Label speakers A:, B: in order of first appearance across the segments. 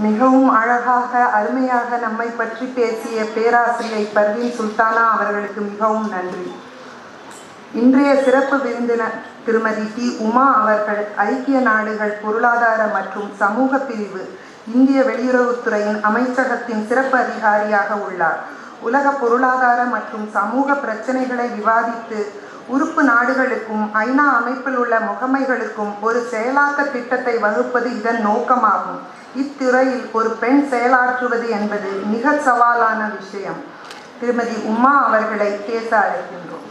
A: மிகவும் அழகாக அருமையாக நம்மை பற்றி பேசிய பேராசிரியை பர்வீன் சுல்தானா அவர்களுக்கு மிகவும் நன்றி. இன்றைய சிறப்பு விருந்தினர் திருமதி டி. உமா அவர்கள் ஐக்கிய நாடுகள் பொருளாதார மற்றும் சமூக பிரிவு இந்திய வெளியுறவுத்துறையின் அமைச்சகத்தின் சிறப்பு அதிகாரியாக உள்ளார். உலக பொருளாதார மற்றும் சமூக பிரச்சனைகளை விவாதித்து உறுப்பு நாடுகளுக்கும் ஐநா அமைப்பில் உள்ள முகமைகளுக்கும் ஒரு செயலாக்க திட்டத்தை வகுப்பது இதன் நோக்கமாகும். இத்துறையில் ஒரு பெண் செயலாற்றுவது என்பது மிக சவாலான விஷயம். திருமதி உமா அவர்களை பேச அழைக்கின்றோம்.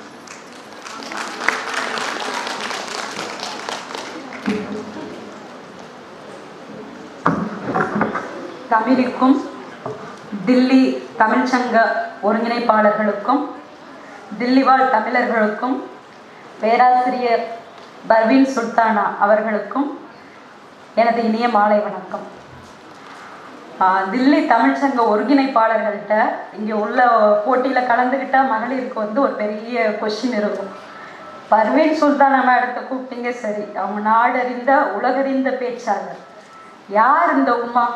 B: தமிழுக்கும் தில்லி தமிழ்ச்சங்க ஒருங்கிணைப்பாளர்களுக்கும் தில்லி வாழ் தமிழர்களுக்கும் பேராசிரியர் பர்வீன் சுல்தானா அவர்களுக்கும் எனது இனிய மாலை வணக்கம். தில்லி தமிழ்ச்சங்க ஒருங்கிணைப்பாளர்கள்ட்ட இங்கே உள்ள போட்டியில் கலந்துக்கிட்டால் மகளிருக்கு ஒரு பெரிய கொஷின் இருக்கும். பர்வீன் சுல்தானா மேடத்தை கூப்பிட்டீங்க சரி, அவங்க நாடறிந்த உலகறிந்த பேச்சாளர். யார் இந்த உமா,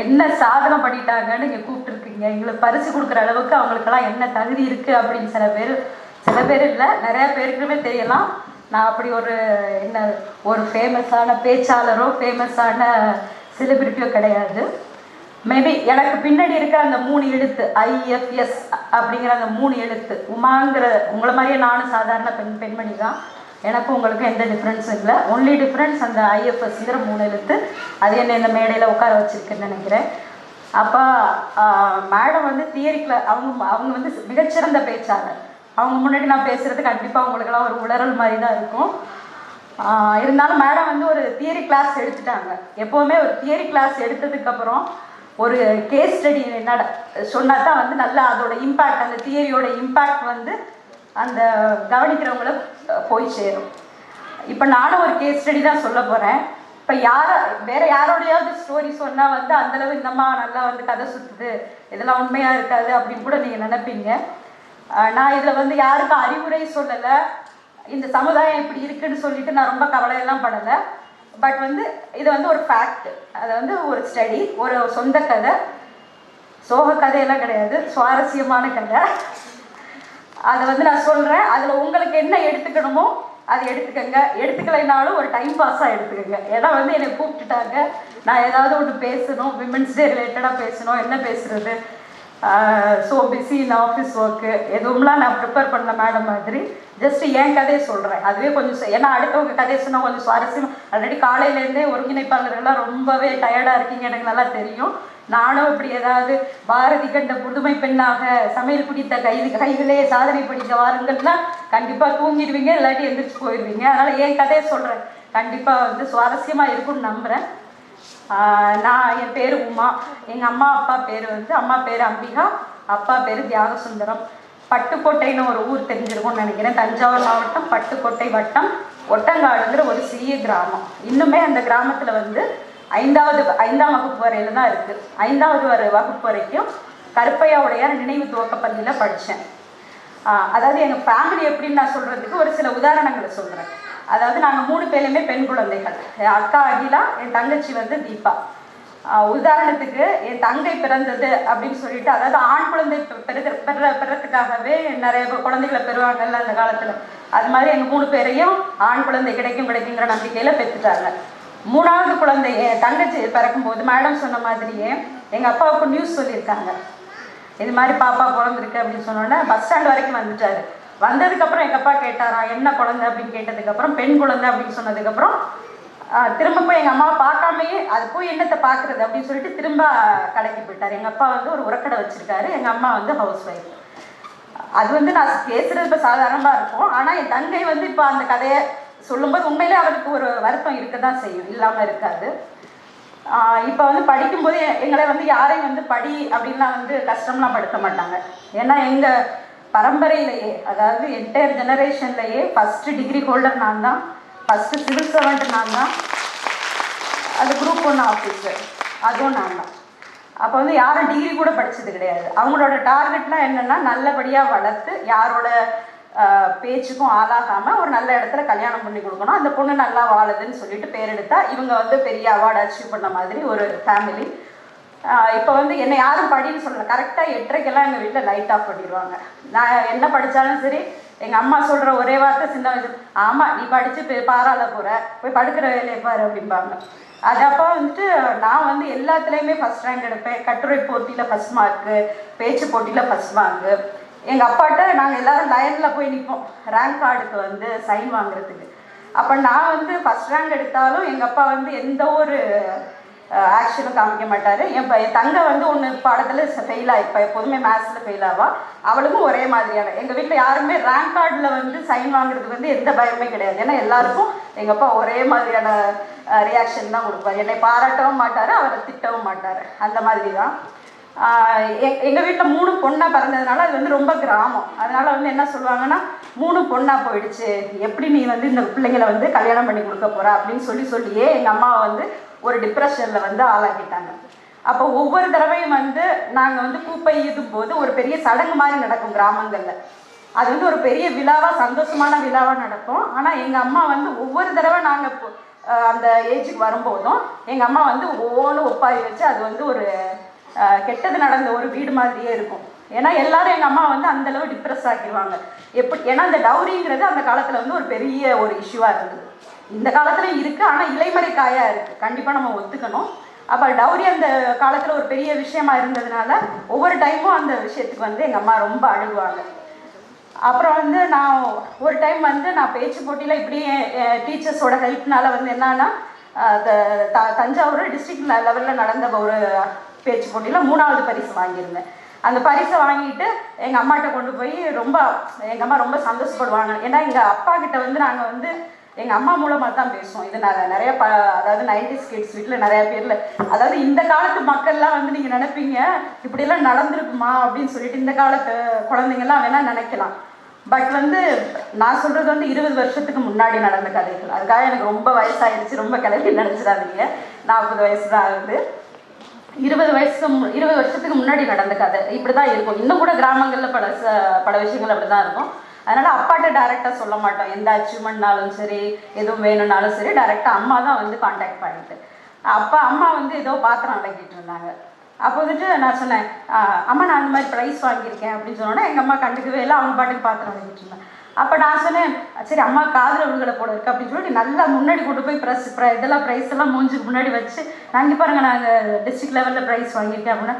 B: என்ன சாதனை பண்ணிட்டாங்கன்னு இங்கே கூப்பிட்டுருக்கீங்க, எங்களுக்கு பரிசு கொடுக்குற அளவுக்கு அவங்களுக்கெல்லாம் என்ன தகுதி இருக்குது அப்படின்னு சில பேர் இல்லை, நிறையா பேருக்குமே தெரியலாம். நான் அப்படி ஒரு ஃபேமஸான பேச்சாளரோ ஃபேமஸான செலிபிரிட்டியோ கிடையாது. மேபி எனக்கு பின்னாடி இருக்கிற அந்த 3 எழுத்து IFS அப்படிங்கிற அந்த 3 எழுத்து உமாங்கிற, உங்களை மாதிரியே நானும் சாதாரண பெண்மணி தான். எனக்கும் உங்களுக்கும் எந்த டிஃப்ரென்ஸும் இல்லை. ஒன்லி டிஃப்ரென்ஸ் அந்த IFSங்கிற 3 எழுத்து. அது என்ன இந்த மேடையில் உட்கார வச்சுருக்குன்னு நினைக்கிறேன். அப்போ மேடம் தியரிக்கில் அவங்க மிகச்சிறந்த பேச்சாளர். அவங்க முன்னாடி நான் பேசுகிறது கண்டிப்பாக உங்களுக்கெல்லாம் ஒரு உளறல் மாதிரி தான் இருக்கும். இருந்தாலும் மேடம் ஒரு தியரி கிளாஸ் எடுத்துட்டாங்க. எப்போவுமே ஒரு தியரி கிளாஸ் எடுத்ததுக்கப்புறம் ஒரு கேஸ் ஸ்டடி சொன்னா தான் நல்லா அதோட இம்பேக்ட், அந்த தியரியோட இம்பேக்ட் அந்த கவனிக்கிறவங்கள போய் சேரும். இப்போ நானும் ஒரு கேஸ் ஸ்டடி தான் சொல்ல போகிறேன். இப்போ வேறு யாரோடையாவது ஸ்டோரி சொன்னால் அந்தளவு இந்தம்மா நல்லா கதை சுற்றுது, இதெல்லாம் உண்மையாக இருக்காது அப்படின்னு கூட நீங்கள் நினைப்பீங்க. நான் இதில் யாருக்கும் அறிவுரை சொல்லலை, இந்த சமுதாயம் இப்படி இருக்குன்னு சொல்லிட்டு நான் ரொம்ப கவலையெல்லாம் படலை. பட் இது ஒரு ஃபேக்ட். அதை ஒரு ஸ்டடி, ஒரு சொந்த கதை, சோக கதையெல்லாம் கிடையாது, சுவாரஸ்யமான கதை. அதை நான் சொல்கிறேன். அதில் உங்களுக்கு என்ன எடுத்துக்கணுமோ அதை எடுத்துக்கங்க, எடுத்துக்கலைனாலும் ஒரு டைம் பாஸாக எடுத்துக்கங்க. ஏன்னா என்னை கூப்பிட்டுட்டாங்க, நான் ஏதாவது ஒன்று பேசணும், விமென்ஸ் டே ரிலேட்டடாக பேசணும். என்ன பேசுகிறது, so busy in office work, எதுவும்லாம் நான் ப்ரிப்பேர் பண்ண மேடம் மாதிரி ஜஸ்ட்டு என் கதையை சொல்கிறேன். அதுவே கொஞ்சம், ஏன்னா அடுத்தவங்க கதையை சொன்னால் கொஞ்சம் சுவாரஸ்யம். ஆல்ரெடி காலையிலேருந்தே ஒருங்கிணைப்பாளர்கள்லாம் ரொம்பவே டயர்டாக இருக்கீங்க, எனக்கு நல்லா தெரியும். நானும் இப்படி ஏதாவது பாரதி கண்ட புதுமை பெண்ணாக சமையல் பிடித்த கைகளே சாதனை படித்த வாருங்கள்னா கண்டிப்பாக தூங்கிடுவீங்க, இல்லாட்டி எந்திரிச்சு போயிடுவீங்க. அதனால் என் கதையை சொல்கிறேன், கண்டிப்பாக சுவாரஸ்யமாக இருக்கும்னு நம்புகிறேன். என் பேர் உமா. எங்கள் அம்மா அப்பா பேர் அம்மா பேர் அம்பிகா, அப்பா பேர் தியாகசுந்தரம். பட்டுக்கோட்டைன்னு ஒரு ஊர் தெரிஞ்சிருக்கும்னு நினைக்கிறேன். தஞ்சாவூர் மாவட்டம் பட்டுக்கோட்டை வட்டம் ஒட்டங்காடுங்கிற ஒரு சிறிய கிராமம். இன்னுமே அந்த கிராமத்தில் 5ஆம் வகுப்பு வரையில் தான் இருக்குது. 5வது வகுப்பு வரைக்கும் கருப்பையா உடையார் நினைவு துவக்கப்பள்ளியில் படித்தேன். அதாவது எங்கள் ஃபேமிலி எப்படின்னு நான் சொல்கிறதுக்கு ஒரு சில உதாரணங்களை சொல்கிறேன். அதாவது நாங்கள் 3 பேருமே பெண் குழந்தைகள். என் அக்கா அகிலா, என் தங்கச்சி தீபா. உதாரணத்துக்கு என் தங்கை பிறந்தது அப்படின்னு சொல்லிட்டு, அதாவது ஆண் குழந்தை பெறத்துக்காகவே நிறைய குழந்தைகளை பெறுவாங்கல்ல அந்த காலத்தில். அது மாதிரி எங்கள் 3 பேரையும் ஆண் குழந்தை கிடைக்குங்கிற நம்பிக்கையில் பெற்றுட்டாங்க. 3வது குழந்தை என் தங்கச்சி பிறக்கும்போது மேடம் சொன்ன மாதிரியே எங்கள் அப்பாவுக்கு நியூஸ் சொல்லியிருக்காங்க, இது மாதிரி பாப்பா பிறந்திருக்கு அப்படின்னு சொன்னோன்னே பஸ் ஸ்டாண்ட் வரைக்கும் வந்துட்டார். வந்ததுக்கப்புறம் எங்கள் அப்பா கேட்டாரா என்ன குழந்தை அப்படின்னு கேட்டதுக்கப்புறம் பெண் குழந்தை அப்படின்னு சொன்னதுக்கப்புறம் திரும்ப போய் எங்கள் அம்மாவை பார்க்காமையே அது போய் என்னத்தை பார்க்குறது அப்படின்னு சொல்லிட்டு திரும்ப கடைக்கு போயிட்டார். எங்கள் அப்பா ஒரு உரக்கடை வச்சுருக்காரு, எங்கள் அம்மா ஹவுஸ் ஒய்ஃப். அது நான் பேசுகிறது இப்போ சாதாரணமாக இருக்கும். ஆனால் என் தங்கை இப்போ அந்த கதையை சொல்லும்போது உண்மையிலே அவருக்கு ஒரு வருத்தம் இருக்க தான் செய்யும், இல்லாமல் இருக்காது. இப்போ படிக்கும்போது எங்களை யாரையும் படி அப்படின்லாம் கஷ்டம்லாம் படுத்த மாட்டாங்க. ஏன்னா எங்கள் பரம்பரையிலேயே, அதாவது என்டையர் ஜெனரேஷன்லேயே ஃபஸ்ட்டு டிகிரி ஹோல்டர் நான் தான், ஃபஸ்ட்டு சிவில் சர்வெண்ட் நான் தான், அது குரூப் 1 ஆஃபீஸர் அதுவும் நான் தான். அப்போ யாரும் டிகிரி கூட படித்தது கிடையாது. அவங்களோட டார்கெட்லாம் என்னென்னா நல்லபடியாக வளர்த்து யாரோட பேச்சுக்கும் ஆளாகாமல் ஒரு நல்ல இடத்துல கல்யாணம் பண்ணி கொடுக்கணும், அந்த பொண்ணு நல்லா வாழுதுன்னு சொல்லிட்டு பேர் எடுத்தா இவங்க வந்து பெரிய அவார்டு அச்சீவ் பண்ண மாதிரி ஒரு ஃபேமிலி. இப்போ வந்து என்னை யாரும் படின்னு சொல்லலை, கரெக்டாக 8:30க்கெல்லாம் எங்கள் வீட்டில் லைட் ஆஃப் பண்ணிடுவாங்க. நான் என்ன படித்தாலும் சரி எங்கள் அம்மா சொல்கிற ஒரே வார்த்தை சின்ன வயசு, ஆமாம் நீ படித்து பாராள போகிற, போய் படுக்கிற வேலையை பாரு அப்படிம்பாங்க. அது அப்போ வந்துட்டு நான் வந்து எல்லாத்துலேயுமே ஃபஸ்ட் ரேங்க் எடுப்பேன். கட்டுரை போட்டியில் ஃபஸ்ட் மார்க்கு, பேச்சு போட்டியில் ஃபஸ்ட் மார்க்கு. எங்கள் அப்பாட்ட நாங்கள் எல்லோரும் லைனில் போய் நிற்போம் ரேங்க் கார்டுக்கு வந்து சைன் வாங்குறதுக்கு. அப்போ நான் வந்து ஃபஸ்ட் ரேங்க் எடுத்தாலும் எங்கள் அப்பா வந்து எந்த ஒரு ஆக்ஷனும் காமிக்க மாட்டார். என் தங்கை வந்து ஒன்று பாடத்தில் ஃபெயில் ஆகிப்பா, எப்போதுமே மேத்ஸில் ஃபெயில் ஆவா, அவளுக்கும் ஒரே மாதிரியான. எங்கள் வீட்டில் யாருமே ரேங்க் கார்டில் வந்து சைன் வாங்குறதுக்கு வந்து எந்த பயமே கிடையாது. ஏன்னா எல்லாருக்கும் எங்கள் அப்பா ஒரே மாதிரியான ரியாக்ஷன் தான் கொடுப்பார். என்னை பாராட்டவும் மாட்டார், அவரை திட்டவும் மாட்டார். அந்த மாதிரி தான். எங்கள் வீட்டில் 3 பொண்ணாக பிறந்ததுனால அது வந்து ரொம்ப கிராமம். அதனால் வந்து என்ன சொல்லுவாங்கன்னா 3 பொண்ணாக போயிடுச்சு, எப்படி நீ வந்து இந்த பிள்ளைங்களை வந்து கல்யாணம் பண்ணி கொடுக்க போகிற அப்படின்னு சொல்லியே எங்கள் அம்மாவை வந்து ஒரு டிப்ரெஷனில் வந்து ஆளாக்கிட்டாங்க. அப்போ ஒவ்வொரு தடவையும் வந்து நாங்கள் வந்து கூப்பை ஈதும் போது ஒரு பெரிய சடங்கு மாதிரி நடக்கும் கிராமங்களில். அது வந்து ஒரு பெரிய விழாவாக, சந்தோஷமான விழாவாக நடக்கும். ஆனால் எங்கள் அம்மா வந்து ஒவ்வொரு தடவை நாங்கள் அந்த ஏஜுக்கு வரும்போதும் எங்கள் அம்மா வந்து ஒவ்வொன்றும் ஒப்பாரி வச்சு அது வந்து ஒரு கெட்டது நடந்த ஒரு வீடு மாதிரியே இருக்கும். ஏன்னா எல்லாரும் எங்கள் அம்மா வந்து அந்தளவு டிப்ரெஸ் ஆக்கிடுவாங்க. ஏன்னா அந்த டவுரிங்கிறது அந்த காலத்தில் வந்து ஒரு பெரிய ஒரு இஷ்யூவாக இருந்தது. இந்த காலத்தில் இருக்குது, ஆனால் இலைமறை காயாக இருக்குது, கண்டிப்பாக நம்ம ஒத்துக்கணும். அப்போ டவுரி அந்த காலத்தில் ஒரு பெரிய விஷயமா இருந்ததுனால ஒவ்வொரு டைமும் அந்த விஷயத்துக்கு வந்து எங்கள் அம்மா ரொம்ப அழுகுவாங்க. அப்புறம் வந்து நான் ஒரு டைம் வந்து நான் பேச்சு போட்டியில் இப்படியே டீச்சர்ஸோட ஹெல்ப்னால வந்து என்னன்னா தஞ்சாவூர் டிஸ்ட்ரிக்ட் லெவலில் நடந்த ஒரு பேச்சு போட்டியில் 3வது பரிசு வாங்கியிருந்தேன். அந்த பரிசை வாங்கிட்டு எங்கள் அம்மாட்ட கொண்டு போய் எங்கள் அம்மா ரொம்ப சந்தோஷப்படுவாங்க. ஏன்னா எங்கள் அப்பா கிட்ட வந்து நாங்கள் வந்து எங்கள் அம்மா மூலமாக தான் பேசுவோம். இது நான் நிறைய அதாவது 90s கிட்ஸ் வீட்டில் நிறைய பேரில், அதாவது இந்த காலத்து மக்கள்லாம் வந்து நீங்கள் நினைப்பீங்க இப்படியெல்லாம் நடந்திருக்குமா அப்படின்னு சொல்லிட்டு இந்த காலத்து குழந்தைங்கள்லாம் வேணால் நினைக்கலாம். பட் வந்து நான் சொல்கிறது வந்து 20 வருஷத்துக்கு முன்னாடி நடந்த கதைகள். அதுக்காக எனக்கு ரொம்ப வயசாகிடுச்சு, ரொம்ப கிளம்பி நினச்சிடாதீங்க. 40 வயசு தான் ஆகுது. 20 வருஷத்துக்கு முன்னாடி நடந்த கதை இப்படி தான் இருக்கும். இன்னும் கூட கிராமங்களில் பல விஷயங்கள் அப்படி தான் இருக்கும். அதனால் அப்பாட்ட டைரெக்டாக சொல்ல மாட்டோம். எந்த அச்சீவ்மெண்ட்னாலும் சரி, எதுவும் வேணும்னாலும் சரி, டைரெக்டாக அம்மா தான் வந்து கான்டாக்ட் பண்ணிட்டு. அம்மா வந்து ஏதோ பாத்திரம் விளக்கிட்டு இருந்தாங்க. அப்போ வந்துட்டு நான் சொன்னேன், அம்மா நான் அந்த மாதிரி ப்ரைஸ் வாங்கியிருக்கேன் அப்படின்னு சொன்னோன்னா எங்கள் அம்மா கண்டுக்கவே இல்லை, அவங்க பாட்டுக்கு பாத்திரம் விளக்கிட்டு இருந்தாங்க. அப்போ நான் சொன்னேன், சரி அம்மா காதில் விழுகலை போல இருக்குது அப்படின்னு சொல்லிட்டு நல்லா முன்னாடி கொண்டு போய் இதெல்லாம் ப்ரைஸ் எல்லாம் மூஞ்சுக்கு முன்னாடி வச்சு, நான் இங்கே பாருங்கள் நாங்கள் டிஸ்ட்ரிக்ட் லெவலில் ப்ரைஸ் வாங்கியிருக்கேன் அப்படின்னா,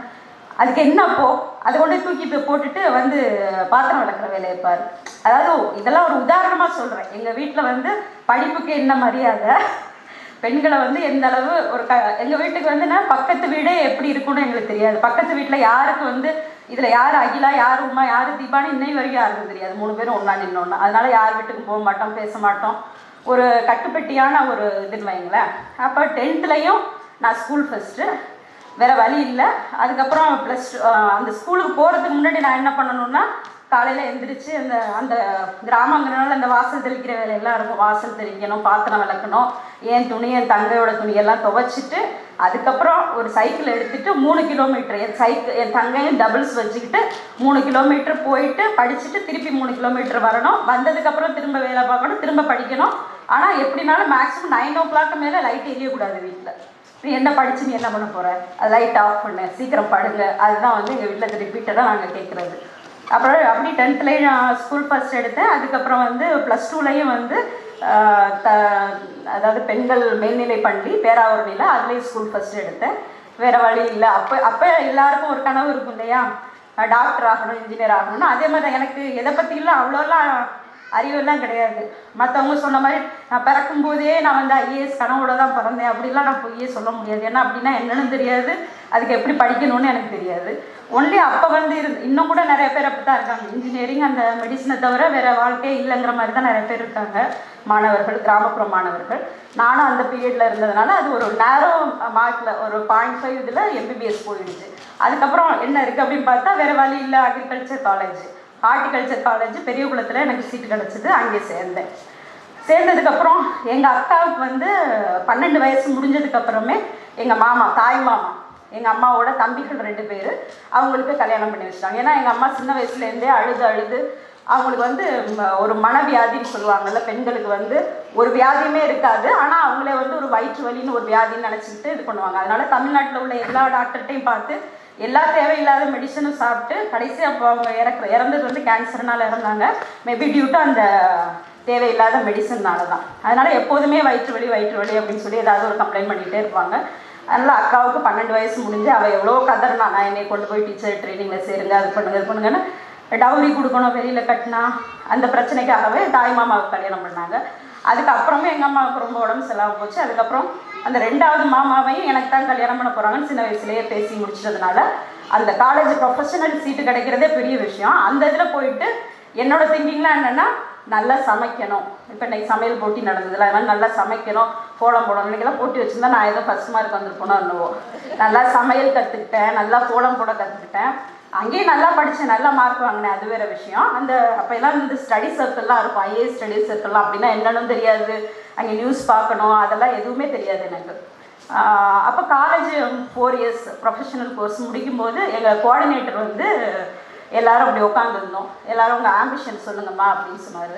B: அதுக்கு என்னப்போ அதை கொண்டு தூக்கி போட்டுட்டு வந்து பாத்திரம் விளக்குற வேலையை பாரு. அதாவது இதெல்லாம் ஒரு உதாரணமாக சொல்கிறேன். எங்கள் வீட்டில் வந்து படிப்புக்கு என்ன மரியாதை, பெண்களை வந்து எந்த அளவு ஒரு எங்கள் வீட்டுக்கு வந்து நான் பக்கத்து வீடே எப்படி இருக்குன்னு எங்களுக்கு தெரியாது. பக்கத்து வீட்டில் யாருக்கு வந்து இதில் யார் அகிலா, யார் உமா, யார் தீபான்னு இன்னை வரைக்கும் யாருக்கும் தெரியாது. 3 பேரும் ஒன்றா நின்னோன்னா, அதனால யார் வீட்டுக்கு போக மாட்டோம், பேச மாட்டோம். ஒரு கட்டுப்பட்டியான ஒரு இதுன்னு வைங்களேன். அப்போ 10th நான் ஸ்கூல் ஃபஸ்ட்டு, வேறு வழி இல்லை. அதுக்கப்புறம் அந்த ஸ்கூலுக்கு போகிறதுக்கு முன்னாடி நான் என்ன பண்ணணுன்னா, காலையில் எழுந்திரிச்சு அந்த கிராமங்கிறனால அந்த வாசல் தெளிக்கிற வேலையெல்லாம் இருக்கும். வாசல் தெளிக்கணும், பாத்திரம் விளக்கணும், என் துணி என் தங்கையோட துணியெல்லாம் துவைச்சிட்டு அதுக்கப்புறம் ஒரு சைக்கிள் எடுத்துகிட்டு 3 கிலோமீட்டர் என் தங்கையும் டபுள்ஸ் வச்சுக்கிட்டு 3 கிலோமீட்டர் போயிட்டு படிச்சுட்டு திருப்பி 3 கிலோமீட்டர் வரணும். வந்ததுக்கப்புறம் திரும்ப வேலை பார்க்கணும், திரும்ப படிக்கணும். ஆனால் எப்படினாலும் மேக்ஸிமம் 9 o'clock மேலே லைட் எரியக்கூடாது வீட்டில். நீ என்ன படிச்சு நீ என்ன பண்ண போகிற, அது லைட் ஆஃப் பண்ணு, சீக்கிரம் படுங்க. அதுதான் வந்து எங்கள் வீட்டில் ரிப்பீட்டடாக நாங்கள் கேட்குறது. அப்புறம் அப்படி 10th நான் ஸ்கூல் ஃபஸ்ட் எடுத்தேன். அதுக்கப்புறம் வந்து +2 வந்து அதாவது பெண்கள் மேல்நிலை பள்ளி பேராவூர்ணியில் அதுலேயும் ஸ்கூல் ஃபஸ்ட் எடுத்தேன். வேறு வழி இல்லை. அப்போ எல்லாருக்கும் ஒரு கனவு இருக்கும் இல்லையா, டாக்டர் ஆகணும், இன்ஜினியர் ஆகணும்னு. அதே மாதிரி எனக்கு எதை பற்றிலாம் அவ்வளோலாம் அறிவெல்லாம் கிடையாது. மற்றவங்க சொன்ன மாதிரி நான் பிறக்கும்போதே நான் வந்து ஐஏஎஸ் கனவோட தான் பிறந்தேன் அப்படிலாம் நான் பொய்யே சொல்ல முடியாது. ஏன்னா அப்படின்னா என்னன்னு தெரியாது, அதுக்கு எப்படி படிக்கணும்னு எனக்கு தெரியாது. ஒன்லி அப்போ வந்து இன்னும் கூட நிறைய பேர் அப்படி தான் இருக்காங்க. இன்ஜினியரிங் அந்த மெடிசனை தவிர வேறு வாழ்க்கையே இல்லைங்கிற மாதிரி தான் நிறைய பேர் இருக்காங்க மாணவர்கள், கிராமப்புற மாணவர்கள். நானும் அந்த பீரியடில் இருந்ததுனால அது ஒரு நேரோ மார்க்கில் ஒரு 0.5 இதில் எம்பிபிஎஸ் போயிடுச்சு. அதுக்கப்புறம் என்ன இருக்குது அப்படின்னு பார்த்தா வேறு வழி இல்லை, அக்ரிகல்ச்சர் காலேஜ், ஹார்டிகல்ச்சர் காலேஜ் பெரியகுளத்தில் எனக்கு சீட்டு கிடச்சிது. அங்கே சேர்ந்தேன். சேர்ந்ததுக்கப்புறம் எங்கள் அக்காவுக்கு வந்து 12 வயசு முடிஞ்சதுக்கப்புறமே எங்கள் மாமா, தாய் மாமா, எங்கள் அம்மாவோட தம்பிகள் 2 பேர் அவங்களுக்கு கல்யாணம் பண்ணி வச்சிட்டாங்க. ஏன்னா எங்கள் அம்மா சின்ன வயசுலேருந்தே அழுது அவங்களுக்கு வந்து ஒரு மனவியாதின்னு சொல்லுவாங்கல்ல, பெண்களுக்கு வந்து ஒரு வியாதியுமே இருக்காது, ஆனால் அவங்களே வந்து ஒரு வயிற்று வலின்னு ஒரு வியாதின்னு நினச்சிக்கிட்டு இது பண்ணுவாங்க. அதனால தமிழ்நாட்டில் உள்ள எல்லா டாக்டர்கிட்டையும் பார்த்து எல்லா தேவையில்லாத மெடிசனும் சாப்பிட்டு கடைசி அப்போ அவங்க இறந்தது வந்து கேன்சர்னால இறந்தாங்க. மேபி டியூ டு அந்த தேவையில்லாத மெடிசன்னால தான். அதனால் எப்போதுமே வயிற்று வலி அப்படின்னு சொல்லி ஏதாவது ஒரு கம்ப்ளைண்ட் பண்ணிகிட்டே இருப்பாங்க. அதனால் அக்காவுக்கு 12 வயசு முடிஞ்சு அவள் எவ்வளோ கதறினா, நான் என்னை கொண்டு போய் டீச்சர் ட்ரைனிங்கில் சேருங்க, அது பண்ணுங்க இது பண்ணுங்கன்னு. டவுரி கொடுக்கணும், வெளியில் கட்டினா, அந்த பிரச்சனைக்காகவே தாய் மாமாவுக்கு கல்யாணம் பண்ணாங்க. அதுக்கப்புறமே எங்கள் அம்மாவுக்கு ரொம்ப உடம்பு சரியில்லாமல் போச்சு. அதுக்கப்புறம் அந்த 2வது மாமாவையும் எனக்கு தான் கல்யாணம் பண்ண போகிறாங்கன்னு சின்ன வயசுலேயே பேசி முடிச்சதுனால அந்த காலேஜ் ப்ரொஃபஷனல் சீட்டு கிடைக்கிறதே பெரிய விஷயம். அந்த இதில் போயிட்டு என்னோடய திங்கிங்லாம் என்னென்னா, நல்லா சமைக்கணும். இப்போ இன்றைக்கி சமையல் போட்டி நடந்ததில்ல, அது மாதிரி நல்லா சமைக்கணும், கோலம் போடணும். இன்றைக்கெல்லாம் போட்டி வச்சுருந்தா நான் ஏதோ ஃபஸ்ட் மார்க் வந்திருப்போனோ என்னவோ. நல்லா சமையல் கற்றுக்கிட்டேன், நல்லா கோலம் போட கற்றுக்கிட்டேன். அங்கேயும் நல்லா படித்தேன், நல்லா மார்க் வாங்கினேன், அது வேறு விஷயம். அந்த அப்போ எல்லாம் இந்த ஸ்டடி சர்க்கிள்லாம் இருக்கும், ஐஏஎஸ் ஸ்டடி சர்க்கிள்லாம். அப்படின்னா என்னன்னு தெரியாது, அங்கே நியூஸ் பார்க்கணும், அதெல்லாம் எதுவுமே தெரியாது எனக்கு. அப்போ காலேஜ் 4 இயர்ஸ் ப்ரொஃபஷனல் கோர்ஸ் முடிக்கும்போது எங்கள் கோஆர்டினேட்டர் வந்து எல்லோரும் அப்படி உட்காந்துருந்தோம். எல்லோரும் உங்கள் ஆம்பிஷன் சொல்லுங்கம்மா அப்படின்னு சொன்னார்.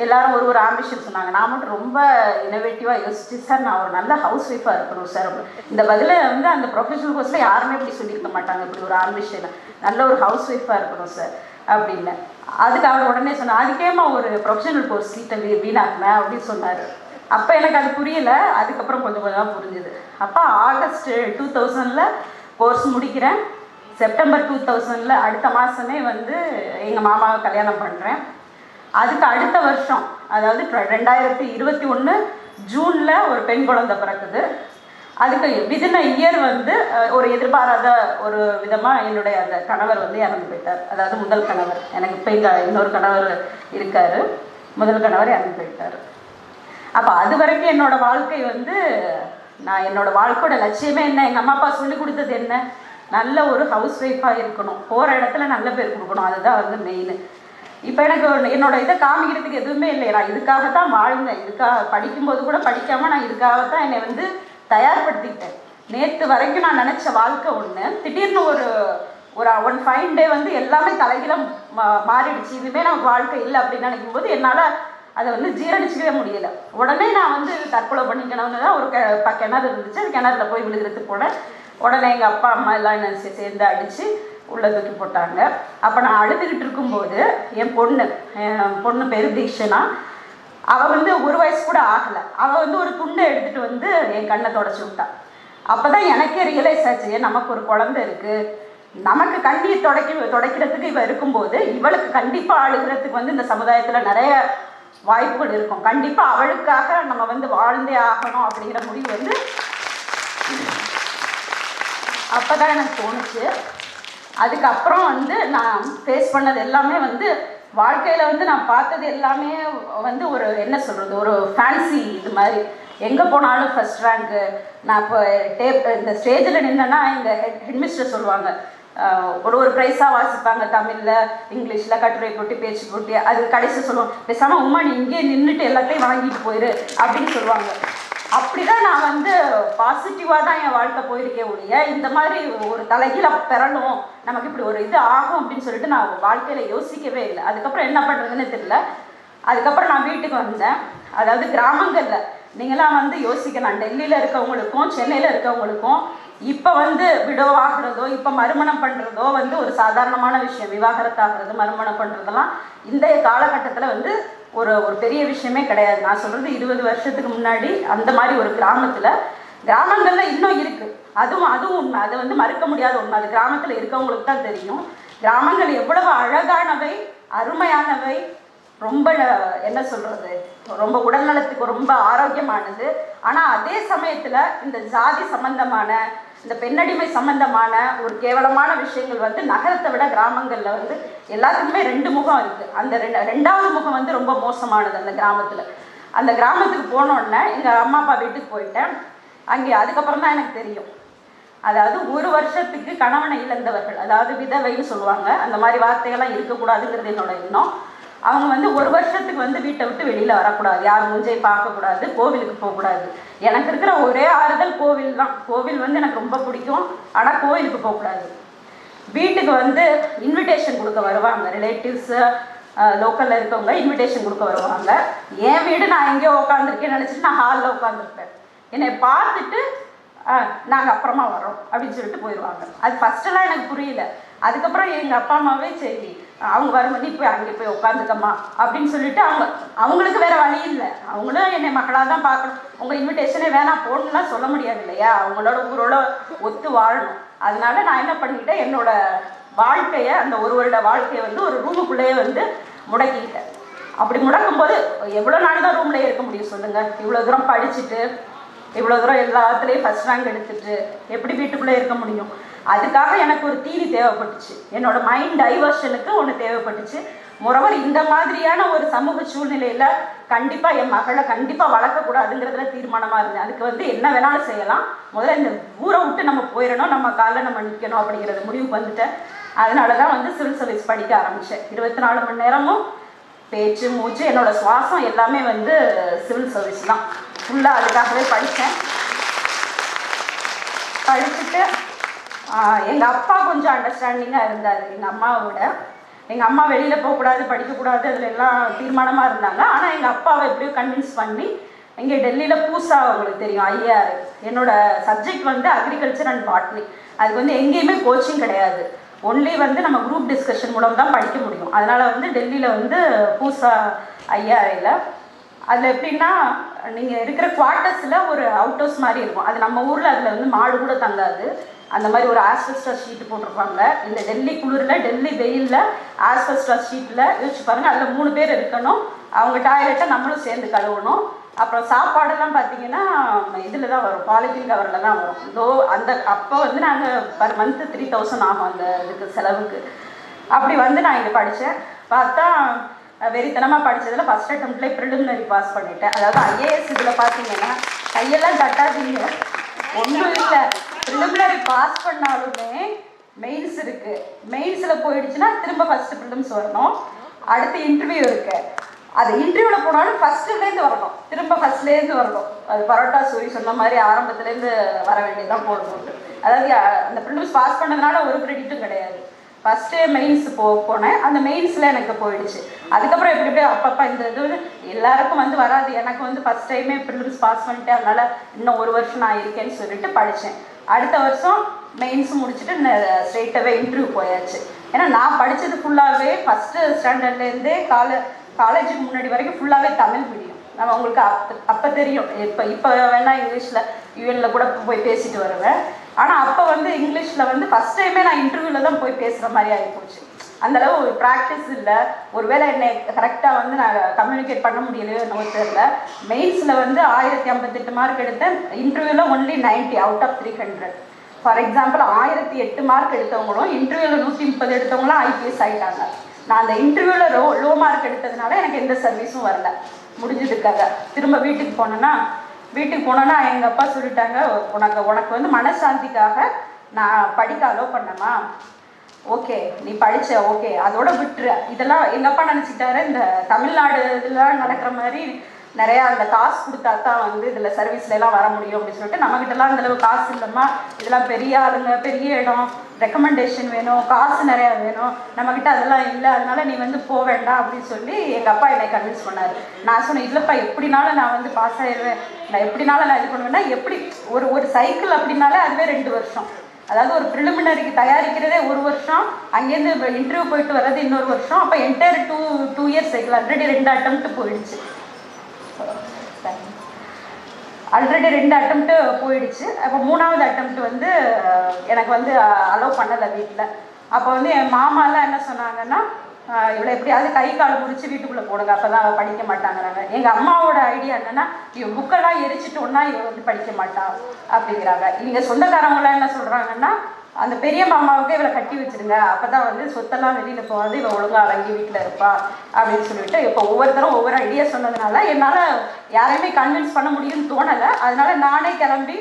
B: எல்லோரும் ஒரு ஆம்பிஷன் சொன்னாங்க. நான் மட்டும் ரொம்ப இனோவேட்டிவாக யோசிச்சு, சார் நான் ஒரு நல்ல ஹவுஸ் ஒய்ஃபாக இருக்கணும் சார். இந்த பதிலை வந்து அந்த ப்ரொஃபஷனல் கோர்ஸில் யாருமே இப்படி சொல்லியிருக்க மாட்டாங்க, இப்படி ஒரு ஆம்பிஷன், நல்ல ஒரு ஹவுஸ் ஒய்ஃபாக இருக்கணும் சார் அப்படின்னு. அதுக்கு அவர் உடனே சொன்னார், அதுக்கேமா ஒரு ப்ரொஃபஷனல் கோர்ஸ் சீட்டை வீணாக்குனேன் அப்படின்னு சொன்னார். அப்போ எனக்கு அது புரியலை, அதுக்கப்புறம் கொஞ்சம் கொஞ்சமாக புரிஞ்சுது. அப்போ ஆகஸ்ட் 2000 கோர்ஸ் முடிக்கிறேன். செப்டம்பர் 2000 அடுத்த மாதமே வந்து எங்கள் மாமாவை கல்யாணம் பண்ணுறேன். அதுக்கு அடுத்த வருஷம், அதாவது 2021 ஜூனில் ஒரு பெண் குழந்தை பிறக்குது. அதுக்கு விதின் இயர் வந்து ஒரு எதிர்பாராத ஒரு விதமாக என்னுடைய அந்த கணவர் வந்து இறந்து போயிட்டார். அதாவது முதல் கணவர், எனக்கு இப்போ இங்கே இன்னொரு கணவர் இருக்கார், முதல் கணவர் இறந்து போயிட்டார். அப்போ அது வரைக்கும் என்னோடய வாழ்க்கை வந்து, நான் என்னோடய வாழ்க்கையோட லட்சியமே என்ன, எங்கள் அம்மா அப்பா சொல்லி கொடுத்தது என்ன, நல்ல ஒரு ஹவுஸ் ஒய்ஃபாக இருக்கணும், போகிற இடத்துல நல்ல பேர் கொடுக்கணும், அதுதான் வந்து மெயின். இப்போ எனக்கு என்னோட இதை காமிக்கிறதுக்கு எதுவுமே இல்லை. நான் இதுக்காகத்தான் வாழ்ந்தேன். இதுக்காக படிக்கும்போது கூட படிக்காமல் நான் இதுக்காகத்தான் என்னை வந்து தயார்படுத்திக்கிட்டேன். நேற்று வரைக்கும் நான் நினச்ச வாழ்க்கை ஒன்று, திடீர்னு ஒரு ஃபைன் டே வந்து எல்லாமே தலைகீழ மாறிடுச்சு. இதுவே நமக்கு வாழ்க்கை இல்லை அப்படின்னு நினைக்கும் போது என்னால் அதை வந்து ஜீரணிச்சிக்கவே முடியலை. உடனே நான் வந்து தற்கொலை பண்ணிக்கணும்னு தான் ஒரு கிணறு இருந்துச்சு, அது கிணறுல போய் விழுகிறதுக்கு போனேன். உடனே எங்கள் அப்பா அம்மா எல்லாம் என்ன சேர்ந்து அடித்து உள்ளே தூக்கி போட்டாங்க. அப்போ நான் அழுதுகிட்டு இருக்கும்போது என் பொண்ணு பேர் தீக்ஷனா, அவள் வந்து 1 வயசு கூட ஆகலை. அவள் வந்து ஒரு துண்டை எடுத்துகிட்டு வந்து என் கண்ணை தொடச்சி விட்டாள். அப்போ தான் எனக்கே ரியலைஸ் ஆச்சு, நமக்கு ஒரு குழந்தை இருக்குது, நமக்கு கண்ணீர் துடைக்கிறதுக்கு இவள் இருக்கும்போது இவளுக்கு கண்டிப்பாக அழுகிறதுக்கு வந்து இந்த சமுதாயத்தில் நிறைய வாய்ப்புகள் இருக்கும். கண்டிப்பாக அவளுக்காக நம்ம வந்து வாழ்ந்தே ஆகணும் அப்படிங்கிற முடிவு வந்து அப்போ தான் எனக்கு தோணுச்சு. அதுக்கப்புறம் வந்து நான் ஃபேஸ் பண்ணது எல்லாமே வந்து வாழ்க்கையில் வந்து நான் பார்த்தது எல்லாமே வந்து ஒரு என்ன சொல்கிறது, ஒரு ஃபேன்சி இது மாதிரி. எங்கே போனாலும் ஃபஸ்ட் ரேங்க்கு. நான் இப்போ இந்த ஸ்டேஜில் நின்னேன்னா எங்கள் ஹெட்மிஸ்டர் சொல்லுவாங்க, ஒரு ப்ரைஸாக வாசிப்பாங்க, தமிழில் இங்கிலீஷில் கட்டுரை போட்டி பேச்சு போட்டி. அது கடைசி சொல்லுவாங்க, பேசாமல் உமா நீ இங்கேயே நின்றுட்டு எல்லாத்தையும் வாங்கிட்டு போயிரு அப்படின்னு சொல்லுவாங்க. அப்படி தான் நான் வந்து பாசிட்டிவாக தான் என் வாழ்க்கை போயிருக்கே ஒழிய, இந்த மாதிரி ஒரு தலைகீழ பெறணும், நமக்கு இப்படி ஒரு இது ஆகும் அப்படின்னு சொல்லிட்டு நான் வாழ்க்கையில் யோசிக்கவே இல்லை. அதுக்கப்புறம் என்ன பண்ணுறதுன்னு தெரியல. அதுக்கப்புறம் நான் வீட்டுக்கு வந்தேன். அதாவது கிராமங்களில் நீங்களாம் வந்து யோசிக்கலாம், டெல்லியில் இருக்கவங்களுக்கும் சென்னையில் இருக்கவங்களுக்கும் இப்போ வந்து விடோவாகிறதோ இப்போ மறுமணம் பண்ணுறதோ வந்து ஒரு சாதாரணமான விஷயம். விவாகரத்தாகிறது, மறுமணம் பண்ணுறதெல்லாம் இன்றைய காலகட்டத்தில் வந்து ஒரு பெரிய விஷயமே கிடையாது. நான் சொல்கிறது 20 வருஷத்துக்கு முன்னாடி அந்த மாதிரி ஒரு கிராமங்களில் இன்னும் இருக்குது. அதுவும் உண்மை, அதை வந்து மறுக்க முடியாத உண்மை. அது கிராமத்தில் இருக்கவங்களுக்கு தான் தெரியும். கிராமங்கள் எவ்வளவு அழகானவை, அருமையானவை, ரொம்ப என்ன சொல்கிறது, ரொம்ப உடல்நலத்துக்கு ரொம்ப ஆரோக்கியமானது. ஆனால் அதே சமயத்தில் இந்த ஜாதி சம்பந்தமான, இந்த பெண்ணடிமை சம்பந்தமான ஒரு கேவலமான விஷயங்கள் வந்து நகரத்தை விட கிராமங்களில் வந்து எல்லாத்துக்குமே 2 முகம் இருக்குது. அந்த 2வது முகம் வந்து ரொம்ப மோசமானது அந்த கிராமத்தில். அந்த கிராமத்துக்கு போனோடனே எங்கள் அம்மா அப்பா வீட்டுக்கு போயிட்டேன். அங்கே அதுக்கப்புறம் தான் எனக்கு தெரியும், அதாவது 1 வருஷத்துக்கு கணவனை இழந்தவர்கள், அதாவது விதவைன்னு சொல்லுவாங்க, அந்த மாதிரி வார்த்தைகள்லாம் இருக்கக்கூடாதுங்கிறது என்னோட எண்ணம். அவங்க வந்து 1 வருஷத்துக்கு வந்து வீட்டை விட்டு வெளியில் வரக்கூடாது, யார் மூஞ்சை பார்க்கக்கூடாது, கோவிலுக்கு போகக்கூடாது. எனக்கு இருக்கிற ஒரே ஆறுதல் கோவில் தான். கோவில் வந்து எனக்கு ரொம்ப பிடிக்கும், ஆனால் கோவிலுக்கு போகக்கூடாது. வீட்டுக்கு வந்து இன்விடேஷன் கொடுக்க வருவாங்க ரிலேட்டிவ்ஸு, லோக்கலில் இருக்கவங்க இன்விடேஷன் கொடுக்க வருவாங்க. என் வீடு நான் எங்கேயோ உட்காந்துருக்கேன்னு நினச்சிட்டு நான் ஹாலில் உட்காந்துருப்பேன். என்னை பார்த்துட்டு நாங்கள் அப்புறமா வரோம் அப்படின்னு சொல்லிட்டு போயிடுவாங்க. அது ஃபஸ்ட்டெல்லாம் எனக்கு புரியல. அதுக்கப்புறம் எங்கள் அப்பா அம்மாவே சரி அவங்க வரும்போது போய் அங்கே போய் உட்காந்துக்கம்மா அப்படின்னு சொல்லிட்டு அவங்களுக்கு வேறு வழி இல்லை. அவங்களும் என்னை மக்களாக தான் பார்க்கணும். உங்கள் இன்விடேஷனே வேணாம் போடணும்லாம் சொல்ல முடியாது இல்லையா, அவங்களோட ஊரோட ஒத்து வாழணும். அதனால நான் என்ன பண்ணிக்கிட்டேன், என்னோட வாழ்க்கையை அந்த ஒரு வருட வாழ்க்கையை ஒரு ரூமுக்குள்ளேயே முடக்கிக்கிட்டேன். அப்படி முடக்கும்போது எவ்வளோ நாள் தான் ரூம்லேயே இருக்க முடியும் சொல்லுங்கள்? இவ்வளோ தூரம் படிச்சுட்டு இவ்வளோ தூரம் எல்லாத்துலேயும் ஃபஸ்ட் ரேங்க் எடுத்துட்டு எப்படி வீட்டுக்குள்ளே இருக்க முடியும்? அதுக்காக எனக்கு ஒரு தீனி தேவைப்பட்டுச்சு. என்னோட மைண்ட் டைவர்ஷனுக்கு ஒன்று தேவைப்பட்டுச்சு. முறவர் இந்த மாதிரியான ஒரு சமூக சூழ்நிலையில் கண்டிப்பாக என் மகளை கண்டிப்பாக வளர்க்கக்கூடாதுங்கிறதுல தீர்மானமாக இருந்தேன். அதுக்கு என்ன வேணாலும் செய்யலாம், முதல்ல இந்த ஊரை விட்டு நம்ம போயிடணும், நம்ம காலில் நம்ம நிற்கணும் அப்படிங்கிறது முடிவுக்கு வந்துட்டேன். அதனால தான் சிவில் சர்வீஸ் படிக்க ஆரம்பித்தேன். 24 மணி நேரமும் பேச்சு மூச்சு என்னோட சுவாசம் எல்லாமே சிவில் சர்வீஸ் தான். ஃபுல்லாக அதுக்காகவே படித்தேன். படிச்சுட்டு எங்கள் அப்பா கொஞ்சம் அண்டர்ஸ்டாண்டிங்காக இருந்தார் எங்கள் அம்மாவோட. எங்கள் அம்மா வெளியில் போகக்கூடாது படிக்கக்கூடாது அதில் எல்லாம் தீர்மானமாக இருந்தாங்க. ஆனால் எங்கள் அப்பாவை எப்படியோ கன்வின்ஸ் பண்ணி இங்கே டெல்லியில் பூசா உங்களுக்கு தெரியும் ஐஆர், என்னோடய சப்ஜெக்ட் அக்ரிகல்ச்சர் அண்ட் பாட்னி. அதுக்கு எங்கேயுமே கோச்சிங் கிடையாது, ஒன்லி நம்ம குரூப் டிஸ்கஷன் மூலம் தான் படிக்க முடியும். அதனால் டெல்லியில் பூசா ஐஆரில் அதில் எப்படின்னா நீங்கள் இருக்கிற குவார்ட்டர்ஸில் ஒரு அவுட் ஹவுஸ் மாதிரி இருக்கும். அது நம்ம ஊரில் அதில் மாடு கூட தங்காது. அந்த மாதிரி ஒரு ஆஸ்பெஸ்டாஸ் ஷீட்டு போட்டிருப்பாங்க. இந்த டெல்லி குளிரில் டெல்லி வெயிலில் ஆஸ்பெஸ்டாஸ் ஷீட்டில் யோசிச்சு பாருங்கள். அதில் 3 பேர் இருக்கணும். அவங்க டாய்லெட்டை நம்மளும் சேர்ந்து கழுவணும். அப்புறம் சாப்பாடெல்லாம் பார்த்தீங்கன்னா இதில் தான் வரும், பாலித்தீன் கவரில் தான் வரும். அந்த அப்போ நாங்கள் பர் மந்த்து 3000 ஆகும் அந்த இதுக்கு செலவுக்கு. அப்படி நான் இங்கே படித்தேன். பார்த்தா வெறித்தனமாக படித்ததில் ஃபஸ்ட் அட்டெம்ப்ட்லேயே ப்ரிலிமினரி பாஸ் பண்ணிட்டேன். அதாவது ஐஏஎஸ் இதில் பார்த்தீங்கன்னா கையெல்லாம் தட்டாதீங்க, ஒன்றும் இல்லை. ப்ரிலிமினரி பாஸ் பண்ணாலுமே மெயின்ஸ் இருக்குது. மெயின்ஸில் போயிடுச்சுன்னா திரும்ப ஃபஸ்ட்டு ப்ரிலிம்ஸ் வரணும், அடுத்து இன்டர்வியூ இருக்குது. அது இன்டர்வியூவில் போனாலும் ஃபஸ்ட்டுலேருந்து வரணும், திரும்ப ஃபஸ்ட்லேருந்து வரணும். அது பரோட்டா சூரி சொன்ன மாதிரி ஆரம்பத்துலேருந்து வர வேண்டியதுதான் போட்டு. அதாவது அந்த ப்ரிலிம்ஸ் பாஸ் பண்ணதுனால ஒரு கிரெடிட்டும் கிடையாது. ஃபஸ்ட்டு மெயின்ஸ் போனேன், அந்த மெயின்ஸில் எனக்கு போயிடுச்சு. அதுக்கப்புறம் எப்படி அப்பப்போ இந்த இது எல்லாருக்கும் வராது. எனக்கு ஃபஸ்ட் டைமே ப்ரிலிம்ஸ் பாஸ் பண்ணிட்டேன். அதனால் இன்னும் 1 வருஷம் நான் இருக்கேன்னு சொல்லிட்டு படித்தேன். அடுத்த வருஷம் மெயின்ஸ் முடிச்சுட்டு ஸ்ட்ரெயிட்டாகவே இன்டர்வியூ போயாச்சு. ஏன்னா நான் படித்தது ஃபுல்லாகவே ஃபஸ்ட்டு ஸ்டாண்டர்ட்லேருந்தே காலேஜுக்கு முன்னாடி வரைக்கும் ஃபுல்லாகவே தமிழ் மீடியம். நம்ம உங்களுக்கு அப்போ தெரியும், இப்போ வேணால் இங்கிலீஷில் யூஎனில் கூட போய் பேசிட்டு வருவேன். ஆனால் அப்போ இங்கிலீஷில் ஃபஸ்ட் டைமே நான் இன்டர்வியூவில் தான் போய் பேசுகிற மாதிரி ஆகிப்போச்சு. அந்தளவு ஒரு ப்ராக்டிஸ் இல்லை. ஒருவேளை என்னை கரெக்டாக நான் கம்யூனிகேட் பண்ண முடியலையோ என்னவோ தெரியல. மெயின்ஸில் 1058 மார்க் எடுத்தேன். இன்டர்வியூவில் only 90 out of 300. For example 1008 mark எடுத்தவங்களும் இன்டர்வியூவில் 130 எடுத்தவங்களும் ஐபிஎஸ் ஆகிட்டாங்க. நான் அந்த இன்டர்வியூவில் லோ மார்க் எடுத்ததுனால எனக்கு எந்த சர்வீஸும் வரல, முடிஞ்சதுக்காக. திரும்ப வீட்டுக்கு போனோன்னா எங்கள் அப்பா சொல்லிட்டாங்க, உனக்கு மனசாந்திக்காக நான் படிக்க அலோவ் பண்ணமா, ஓகே நீ படித்த ஓகே அதோட விட்டுரு. இதெல்லாம் எங்கள் அப்பா நினச்சிட்டாரு இந்த தமிழ்நாடு இதெல்லாம் நடக்கிற மாதிரி நிறையா அந்த காசு கொடுத்தா தான் இதில் சர்வீஸ்லாம் வர முடியும் அப்படின்னு சொல்லிட்டு, நம்மக்கிட்டலாம் அந்தளவு காசு இல்லைம்மா, இதெல்லாம் பெரிய ஆளுங்க, பெரிய இடம், ரெக்கமெண்டேஷன் வேணும், காசு நிறையா வேணும், நம்மக்கிட்ட அதெல்லாம் இல்லை, அதனால நீ போக வேண்டாம் அப்படின்னு சொல்லி எங்கள் அப்பா என்னை கன்வின்ஸ் பண்ணார். நான் சொன்னேன், இல்லைப்பா எப்படினாலும் நான் பாஸ் ஆயிடுவேன், நான் எப்படினாலும் நான் இது பண்ணுவேன்னா, எப்படி ஒரு சைக்கிள் அப்படின்னாலே அதுவே 2 வருஷம். அதாவது ஒரு ப்ரிலிமினரிக்கு தயாரிக்கிறதே 1 வருஷம், அங்கேருந்து இன்டர்வியூ போயிட்டு வர்றது இன்னொரு வருஷம். அப்போ entire 2 years cycle already 2 attempt போயிடுச்சு. போயிடுச்சு. அப்போ 3வது அட்டெம்ப்ட் எனக்கு அலோவ் பண்ணலை வீட்டில். அப்போ என் மாமாலாம் என்ன சொன்னாங்கன்னா, இவ்வளோ எப்படியாவது கை கால் முடிச்சு வீட்டுக்குள்ளே போடுங்க, அப்போ தான் படிக்க மாட்டாங்கிறாங்க. எங்கள் அம்மாவோட ஐடியா என்னென்னா, இவன் புக்கெல்லாம் எரிச்சிட்டோன்னா இவன் படிக்க மாட்டான் அப்படிங்கிறாங்க. இங்கே சொந்தக்காரவங்களாம் என்ன சொல்கிறாங்கன்னா, அந்த பெரிய மாமாவுக்கு இவளை கட்டி வச்சுருங்க, அப்போ தான் சொத்தெல்லாம் வெளியில் போகாது, இவன் ஒழுங்காக அடங்கி வீட்டில் இருப்பா அப்படின்னு சொல்லிட்டு இப்போ ஒவ்வொருத்தரும் ஒவ்வொரு ஐடியா சொன்னதுனால என்னால் யாரையுமே கன்வின்ஸ் பண்ண முடியும்னு தோணலை. அதனால நானே கிளம்பி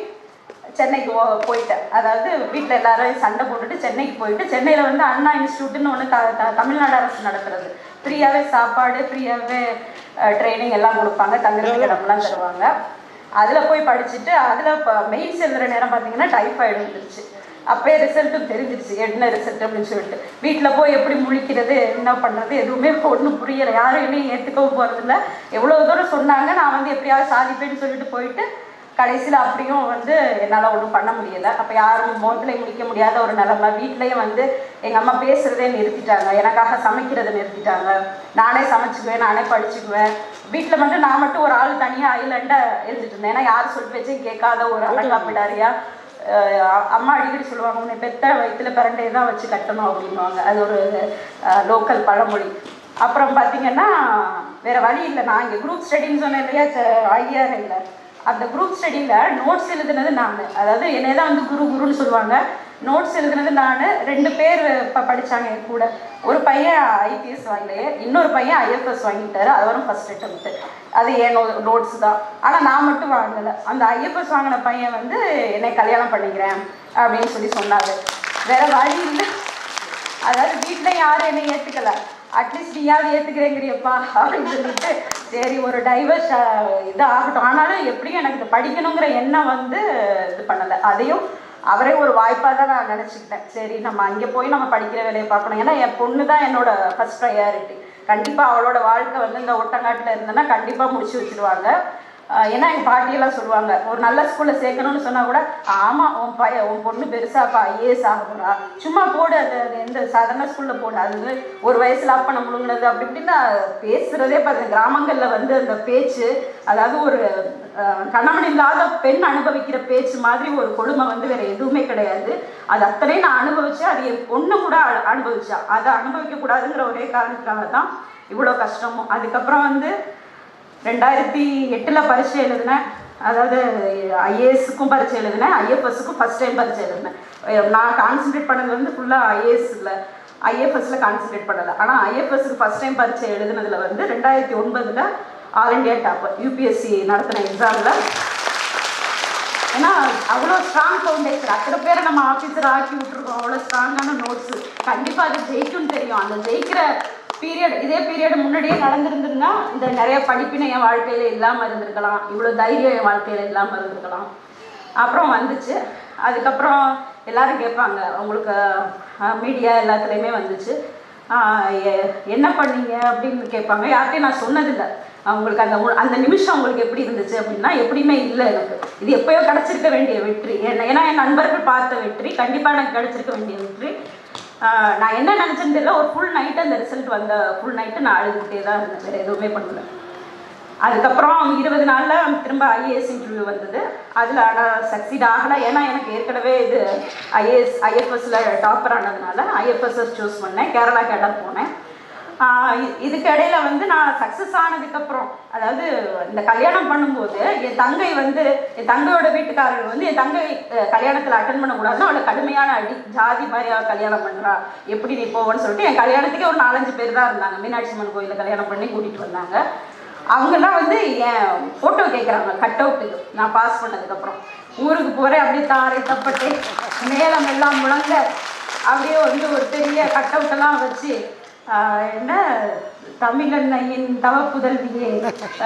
B: சென்னைக்கு போயிட்டேன். அதாவது வீட்டில் எல்லாரும் சண்டை போட்டுட்டு சென்னைக்கு போயிட்டு, சென்னையில் அண்ணா இன்ஸ்டியூட்டுன்னு ஒன்று தமிழ்நாடு அரசு நடத்துறது, ஃப்ரீயாகவே சாப்பாடு, ஃப்ரீயாகவே ட்ரைனிங் எல்லாம் கொடுப்பாங்க, தங்குறதுக்கு இடம்லாம் தருவாங்க. அதில் போய் படிச்சுட்டு அதில் மெயின்ஸ் எழுதுகிற நேரம் பார்த்தீங்கன்னா டைஃபாய்டு வந்துருச்சு. அப்போயே ரிசல்ட்டும் தெரிஞ்சிருச்சு என்ன ரிசல்ட் அப்படின்னு சொல்லிட்டு. வீட்டில் போய் எப்படி முழிக்கிறது என்ன பண்ணுறது எதுவுமே ஒன்றும் புரியலை. யாரும் என்னையும் ஏற்றுக்கவும் போகிறதில்ல. எவ்வளோ தூரம் சொன்னாங்க, நான் வந்து எப்படியாவது சாதிப்பேன்னு சொல்லிட்டு போயிட்டு கடைசியில் அப்படியும் வந்து என்னால் ஒன்றும் பண்ண முடியலை. அப்போ யாரும் முகத்தில் முடிக்க முடியாத ஒரு நிலைமை. வீட்லேயும் வந்து எங்கள் அம்மா பேசுகிறதே நிறுத்திட்டாங்க, எனக்காக சமைக்கிறதை நிறுத்திட்டாங்க. நானே சமைச்சிக்குவேன், நானே படிச்சுக்குவேன். வீட்டில் மட்டும் நான் மட்டும் ஒரு ஆள் தனியாக ஐலண்டாக இருந்துட்டு இருந்தேன். ஏன்னா யார் சொல்லி பேச்சும் கேட்காத ஒரு அழகா பிடாரியா. அம்மா அடிக்கடி சொல்லுவாங்க, உன்னை பெத்த வயிற்றுல பிறண்டே தான் வச்சு கட்டணும் அப்படின்வாங்க. அது ஒரு லோக்கல் பழமொழி. அப்புறம் பார்த்தீங்கன்னா வேறு வழி இல்லை. நான் இங்கே குரூப் ஸ்டடின்னு சொன்னேன் இல்லையா, ஐஆர் இல்லை. அந்த குரூப் ஸ்டடியில் நோட்ஸ் எழுதுனது நான். அதாவது என்னை தான் வந்து குருன்னு சொல்லுவாங்க. நோட்ஸ் எழுதுனது நான். 2 பேர் இப்போ படித்தாங்க என் கூட. ஒரு பையன் ஐபிஎஸ் வாங்கலையே, இன்னொரு பையன் ஐஎஃப்எஸ் வாங்கிட்டாரு. அது வரும் ஃபஸ்ட் அட்டெம்ப்ட்டு. அது என் நோட்ஸ் தான். ஆனால் நான் மட்டும் வாங்கலை. அந்த ஐஎஃப்எஸ் வாங்கின பையன் வந்து என்னை கல்யாணம் பண்ணிக்கிறேன் அப்படின்னு சொல்லி சொன்னார். வேறு வழி இல்லை. அதாவது வீட்டில் யாரும் என்னை ஏற்றுக்கலை. அட்லீஸ்ட் நீயாவது ஏற்றுக்கிறேங்கிறியப்பா அப்படின்னு சொல்லிட்டு சரி ஒரு டைவர்ஸ் இது ஆகட்டும். ஆனாலும் எப்படியும் எனக்கு இது படிக்கணுங்கிற எண்ணம் வந்து இது பண்ணலை. அதையும் அவரே ஒரு வாய்ப்பாக தான் நான் நினச்சிக்கிட்டேன். சரி நம்ம அங்கே போய் நம்ம படிக்கிற வேலையை பார்க்கணும். ஏன்னா என் பொண்ணு தான் என்னோட ஃபஸ்ட் ப்ரையாரிட்டி. கண்டிப்பாக அவளோட வாழ்க்கை வந்து இந்த ஒட்டங்காட்டில் இருந்தேன்னா கண்டிப்பாக முடிச்சு வச்சுருவாங்க. ஏன்னா எங்கள் பாட்டியெல்லாம் சொல்லுவாங்க, ஒரு நல்ல ஸ்கூலில் சேர்க்கணும்னு சொன்னால் கூட ஆமாம் உன் பொண்ணு பெருசாப்பா ஐஏஎஸ் ஆகணும்னா சும்மா போடு, அது எந்த சாதாரண ஸ்கூலில் போடு, அது ஒரு வயசில் அப்ப நம்ம முழுங்கினது அப்படி இப்படின்னு பேசுகிறதே பார்த்து கிராமங்களில் வந்து அந்த பேச்சு, அதாவது ஒரு கணவன் இல்லாத பெண் அனுபவிக்கிற பேச்சு மாதிரி ஒரு கொடுமை வந்து வேறு எதுவுமே கிடையாது. அது அத்தனையும் நான் அனுபவித்தேன். அது என் பொண்ணு கூட அனுபவிச்சா. அதை அனுபவிக்கக்கூடாதுங்கிற ஒரே காரணத்துக்காக தான் இவ்வளோ கஷ்டமும். அதுக்கப்புறம் வந்து 2008 பரீட்சை எழுதினேன். அதாவது ஐஏஎஸ்க்கும் பரீட்சை எழுதினேன், ஐஎஃப்எஸ்க்கும் ஃபஸ்ட் டைம் பரீட்சை எழுதினேன். நான் கான்சன்ட்ரேட் பண்ணது வந்து ஃபுல்லாக ஐஏஎஸ் இல்லை, ஐஎஃப்எஸ்ல கான்சன்ட்ரேட் பண்ணலை. ஆனால் ஐஎஃப்எஸ்க்கு ஃபஸ்ட் டைம் பரீட்சை எழுதுனதில் வந்து 2009 ஆல் இண்டியா டாப் யூபிஎஸ்சி நடத்தின எக்ஸாமில். ஏன்னா அவ்வளோ ஸ்ட்ராங் ஃபவுண்டேஷன், அத்தனை பேரை நம்ம ஆஃபீஸர் ஆக்கி விட்டுருக்கோம். அவ்வளோ ஸ்ட்ராங்கான நோட்ஸு. கண்டிப்பாக அது ஜெயிக்கும்னு தெரியும். அந்த ஜெயிக்கிற பீரியட் இதே பீரியட் முன்னாடியே நடந்திருந்துன்னா இந்த நிறைய படிப்பினை என் வாழ்க்கையில் இல்லாமல் இருந்திருக்கலாம், இவ்வளோ தைரியம் என் வாழ்க்கையில் இல்லாமல் இருந்திருக்கலாம். அப்புறம் வந்துச்சு. அதுக்கப்புறம் எல்லோரும் கேட்பாங்க, உங்களுக்கு மீடியா எல்லாத்துலேயுமே வந்துச்சு, என்ன பண்ணீங்க அப்படின்னு கேட்பாங்க. யார்கிட்டையும் நான் சொன்னதில்லை. அவங்களுக்கு அந்த நிமிஷம் உங்களுக்கு எப்படி இருந்துச்சு அப்படின்னா எப்படியுமே இல்லை. எனக்கு இது எப்போயோ கிடச்சிருக்க வேண்டிய வெற்றி. ஏன்னா என் நண்பர்கள் பார்த்த வெற்றி, கண்டிப்பாக எனக்கு கிடச்சிருக்க வேண்டிய வெற்றி. நான் என்ன நினச்சேன்னு தெரியல, ஒரு ஃபுல் நைட்டு அந்த ரிசல்ட் வந்த ஃபுல் நைட்டு நான் அழுதுகிட்டே தான் இருந்தேன், வேறு எதுவுமே பண்ணல. அதுக்கப்புறம் 20 நாளில் திரும்ப ஐஏஎஸ் இன்டர்வியூ வந்தது. அதில் ஆனால் சக்சீட் ஆகலை. ஏன்னா எனக்கு ஏற்கனவே இது ஐஎஃப்எஸ்ல டாப்பர் ஆனதுனால ஐஎஃப்எஸ்எஸ் சூஸ் பண்ணேன். கேரளா கேடர் போனேன். இதுக்கு இடையில வந்து நான் சக்ஸஸ் ஆனதுக்கப்புறம், அதாவது இந்த கல்யாணம் பண்ணும்போது என் தங்கை வந்து என் தங்கையோட வீட்டுக்காரர் வந்து என் தங்கை கல்யாணத்தில் அட்டன் பண்ணக்கூடாதுன்னு அவளை கடுமையான அடி, ஜாதி மாதிரி அவள் கல்யாணம் பண்ணுறா, எப்படி நீ போவேன்னு சொல்லிட்டு என் கல்யாணத்துக்கே ஒரு 4-5 பேர் தான் இருந்தாங்க. மீனாட்சி அம்மன் கோயிலில் கல்யாணம் பண்ணி கூட்டிகிட்டு வந்தாங்க. அவங்கெல்லாம் வந்து என் ஃபோட்டோ கேட்குறாங்க கட் அவுட்டுக்கு. நான் பாஸ் பண்ணதுக்கப்புறம் ஊருக்கு போகிறேன், அப்படியே தாரை தப்பட்டு மேலம் எல்லாம் முழங்க அப்படியே வந்து ஒரு பெரிய கட் அவுட்டெல்லாம் வச்சு என்ன தமிழன்னையின் தவ புதல்வியே,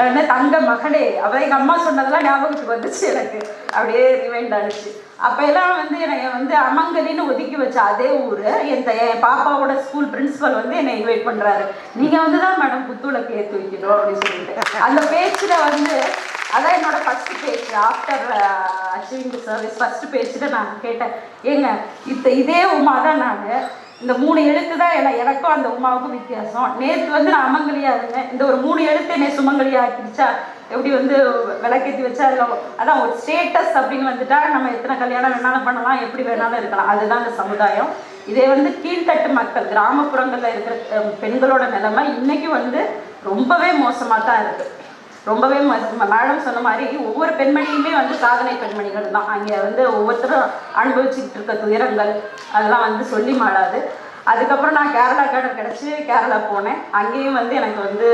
B: என்ன தங்க மகளே, அவ எங்கள் அம்மா சொன்னதெல்லாம் ஞாபகத்துக்கு வந்துச்சு எனக்கு. அப்படியே ரிவைண்ட் ஆனிச்சு. அப்போ எல்லாம் வந்து என்னை வந்து அமங்கலின்னு ஒதுக்கி வச்ச அதே ஊர் என் பாப்பாவோட ஸ்கூல் பிரின்ஸிபல் வந்து என்னை இன்வைட் பண்ணுறாரு. நீங்கள் வந்து தான் மேடம் புத்துளக்கு ஏற்றி வைக்கணும் அப்படின்னு சொல்லிட்டு அந்த பேச்சில் வந்து அதான் என்னோட ஃபஸ்ட்டு பேச்சு. ஆஃப்டர் அச்சீவிங் தி சர்வீஸ் ஃபஸ்ட்டு பேச்சில் நான் கேட்டேன், ஏங்க இதே உமா தான் நான், இந்த 3 எழுத்து தான் எனக்கும் அந்த உமாவுக்கும் வித்தியாசம். நேற்று வந்து நான் அமங்கலியாக இருந்தேன், இந்த ஒரு 3 எழுத்து என்னை சுமங்கலியாக ஆக்கிடுச்சா, எப்படி வந்து விளக்கேற்றி வச்சா அதில் அதான் ஒரு ஸ்டேட்டஸ் அப்படின்னு வந்துட்டா நம்ம எத்தனை கல்யாணம் வேணாலும் பண்ணலாம், எப்படி வேணாலும் இருக்கலாம். அதுதான் இந்த சமுதாயம். இதே வந்து கீழ்த்தட்டு மக்கள் கிராமப்புறங்களில் இருக்கிற பெண்களோட நிலைமை இன்றைக்கி வந்து ரொம்பவே மோசமாக தான் இருக்குது. ரொம்பவே மேடம் சொன்ன மாதிரி ஒவ்வொரு பெண்மணியுமே வந்து சாதனை பெண்மணிகள் தான். அங்கே வந்து ஒவ்வொருத்தரும் அனுபவிச்சுக்கிட்டு இருக்க துயரங்கள் அதெல்லாம் வந்து சொல்லி மாடாது. அதுக்கப்புறம் நான் கேரளா கேடர் கிடச்சி கேரளா போனேன். அங்கேயும் வந்து எனக்கு வந்து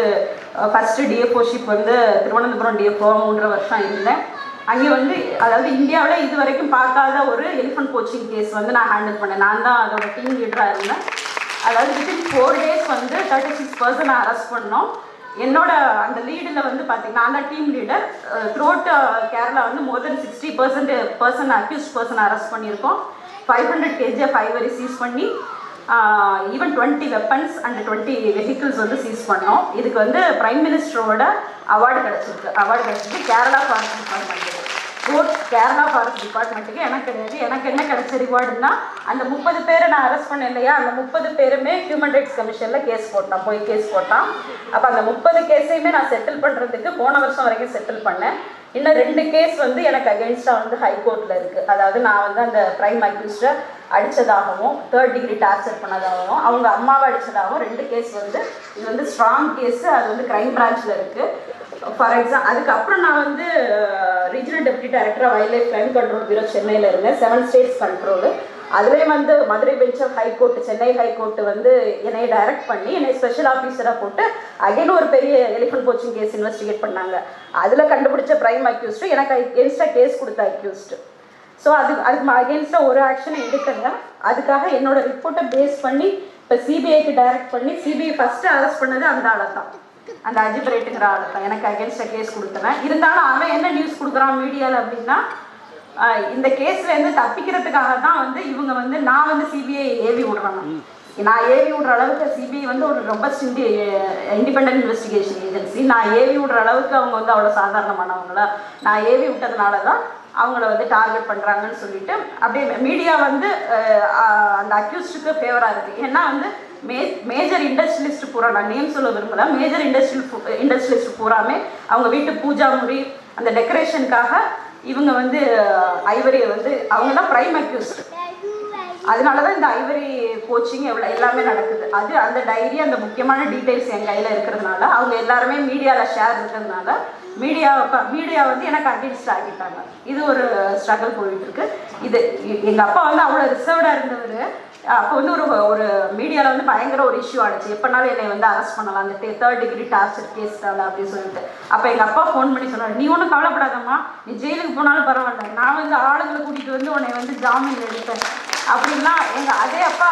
B: ஃபஸ்ட்டு டிஎஃப்ஓஷிப் வந்து திருவனந்தபுரம் டிஎஃப்ஓ 3 வருஷம் இருந்தேன். அங்கே வந்து அதாவது இந்தியாவில் இது வரைக்கும் பார்க்காத ஒரு எலிஃபண்ட் கோச்சிங் கேஸ் வந்து நான் ஹேண்டில் பண்ணேன். நான் தான் அதோட டீம் லீடராக இருந்தேன். அதாவது வித்தின் 4 days வந்து 36 பர்சனை அரெஸ்ட் பண்ணோம். என்னோட அந்த லீடில் வந்து பார்த்தீங்கன்னா நான் தான் டீம் லீடர். த்ரூஅவுட் கேரளா வந்து மோர் தென் 60% பர்சன் அக்யூஸ்ட் பர்சன் அரெஸ்ட் பண்ணியிருக்கோம். 500 kg ஆஃப் ஐவரி சீஸ் பண்ணி ஈவன் 20 வெப்பன்ஸ் அண்ட் 20 வெஹிக்கிள்ஸ் வந்து சீஸ் பண்ணோம். இதுக்கு வந்து பிரைம் மினிஸ்டரோட அவார்டு கிடச்சிருக்கு கேரளா ஃபாரஸ்ட் டிபார்ட்மெண்ட்டுக்கு. கேரளா ஃபாரஸ்ட் டிபார்ட்மெண்ட்டுக்கு எனக்கு கிடையாது. எனக்கு என்ன கிடைச்ச ரிவார்டுன்னா அந்த 30 பேரை நான் அரெஸ்ட் பண்ணேன் இல்லையா, அந்த 30 பேருமே ஹியூமன் ரைட்ஸ் கமிஷனில் கேஸ் போட்டான். அப்போ அந்த 30 கேஸையுமே நான் செட்டில் பண்ணுறதுக்கு போன வருஷம் வரைக்கும் செட்டில் பண்ணேன். இன்னும் 2 கேஸ் வந்து எனக்கு அகெயின்ஸ்டாக வந்து ஹைகோர்ட்டில் இருக்குது. அதாவது நான் வந்து அந்த பிரைம் அக்யூஸ்டை அடித்ததாகவும் 3rd டிகிரி டார்ச்சர் பண்ணதாகவும் அவங்க அம்மாவை அடித்ததாகவும் 2 கேஸ் வந்து இது வந்து ஸ்ட்ராங் கேஸு. அது வந்து க்ரைம் பிரான்ச்சில் இருக்குது. ஃபார் எக்ஸாம்பிள் அதுக்கப்புறம் நான் வந்து ரீஜனல் டெப்யூட்டி டைரக்டராக wildlife crime control bureau சென்னையில் இருந்தேன். 7 ஸ்டேட்ஸ் கண்ட்ரோலு. அதுலேயே வந்து Madurai bench of high court Chennai high court வந்து என்னை டைரக்ட் பண்ணி என்னை ஸ்பெஷல் ஆஃபீஸராக போட்டு அகைன் ஒரு பெரிய எலிஃபண்ட் போச்சிங் கேஸ் இன்வெஸ்டிகேட் பண்ணாங்க. அதில் கண்டுபிடிச்ச பிரைம் அக்யூஸ்டு எனக்கு அகெயின்ஸ்டாக கேஸ் கொடுத்த அக்யூஸ்டு. ஸோ அதுக்கு அகெயின்ஸ்டாக ஒரு ஆக்ஷனை எடுக்கல. அதுக்காக என்னோட ரிப்போர்ட்டை பேஸ் பண்ணி இப்போ சிபிஐக்கு டைரக்ட் பண்ணி சிபிஐ ஃபஸ்ட்டு அரெஸ்ட் பண்ணது அந்த ஆளை தான், அந்த அஜிப் ரேட்டுங்கிற ஆளை தான் எனக்கு அகெயின்ஸ்டாக கேஸ் கொடுத்தவன். இருந்தாலும் அவன் என்ன நியூஸ் கொடுக்குறான் மீடியாவில் அப்படின்னா, இந்த கேஸ்லேருந்து தப்பிக்கிறதுக்காக தான் வந்து இவங்க வந்து நான் வந்து சிபிஐ ஏவி விடுறாங்க. நான் ஏவி விடுற அளவுக்கு சிபிஐ வந்து ஒரு ரொம்ப இண்டிபெண்டன்ட் இன்வெஸ்டிகேஷன் ஏஜென்சி. நான் ஏவி விடுற அளவுக்கு அவங்க வந்து அவ்வளோ சாதாரணமானவங்களா, நான் ஏவி விட்டதுனால தான் அவங்கள வந்து டார்கெட் பண்ணுறாங்கன்னு சொல்லிட்டு அப்படியே மீடியா வந்து அந்த அக்யூஸ்டுக்கு ஃபேவராக இருக்குது. ஏன்னா வந்து மேஜர் இண்டஸ்ட்ரியலிஸ்ட் பூரா, நான் நேம் சொல்ல விரும்பல, மேஜர் இண்டஸ்ட்ரியலிஸ்ட் பூராமே அவங்க வீட்டு பூஜா முறி அந்த டெக்கரேஷனுக்காக இவங்க வந்து ஐவரியை வந்து அவங்க தான் பிரைம் அக்யூஸ்ட். அதனால தான் இந்த ஐவரி கோச்சிங் எல்லாமே நடக்குது. அது அந்த டைரி அந்த முக்கியமான டீட்டெயில்ஸ் என் கையில் இருக்கிறதுனால அவங்க எல்லாருமே மீடியாவில் ஷேர் இருக்கிறதுனால மீடியா வந்து எனக்கு அகெயின்ஸ்ட் ஆகிட்டாங்க. இது ஒரு ஸ்ட்ரகிள் போயிட்டுருக்கு. இது எங்கள் அப்பா வந்து அவ்வளோ ரிசர்வ்டாக இருந்தவர். அப்போ வந்து ஒரு மீடியாவில் வந்து பயங்கர ஒரு இஷ்யூ ஆகிடுச்சு, எப்போனாலும் என்னை வந்து அரெஸ்ட் பண்ணலாம் அந்த 3rd டிகிரி டார்ச்சர் கேஸ்னால அப்படின்னு சொல்லிட்டு. அப்போ எங்கள் அப்பா ஃபோன் பண்ணி சொன்னார், நீ ஒன்றும் கவலைப்படாதம்மா, நீ ஜெயிலுக்கு போனாலும் பரவாயில்ல, நான் வந்து ஆளுங்களை கூட்டிகிட்டு வந்து உன்னை வந்து ஜாமீன் எடுப்பேன் அப்படின்னா. அதே அப்பா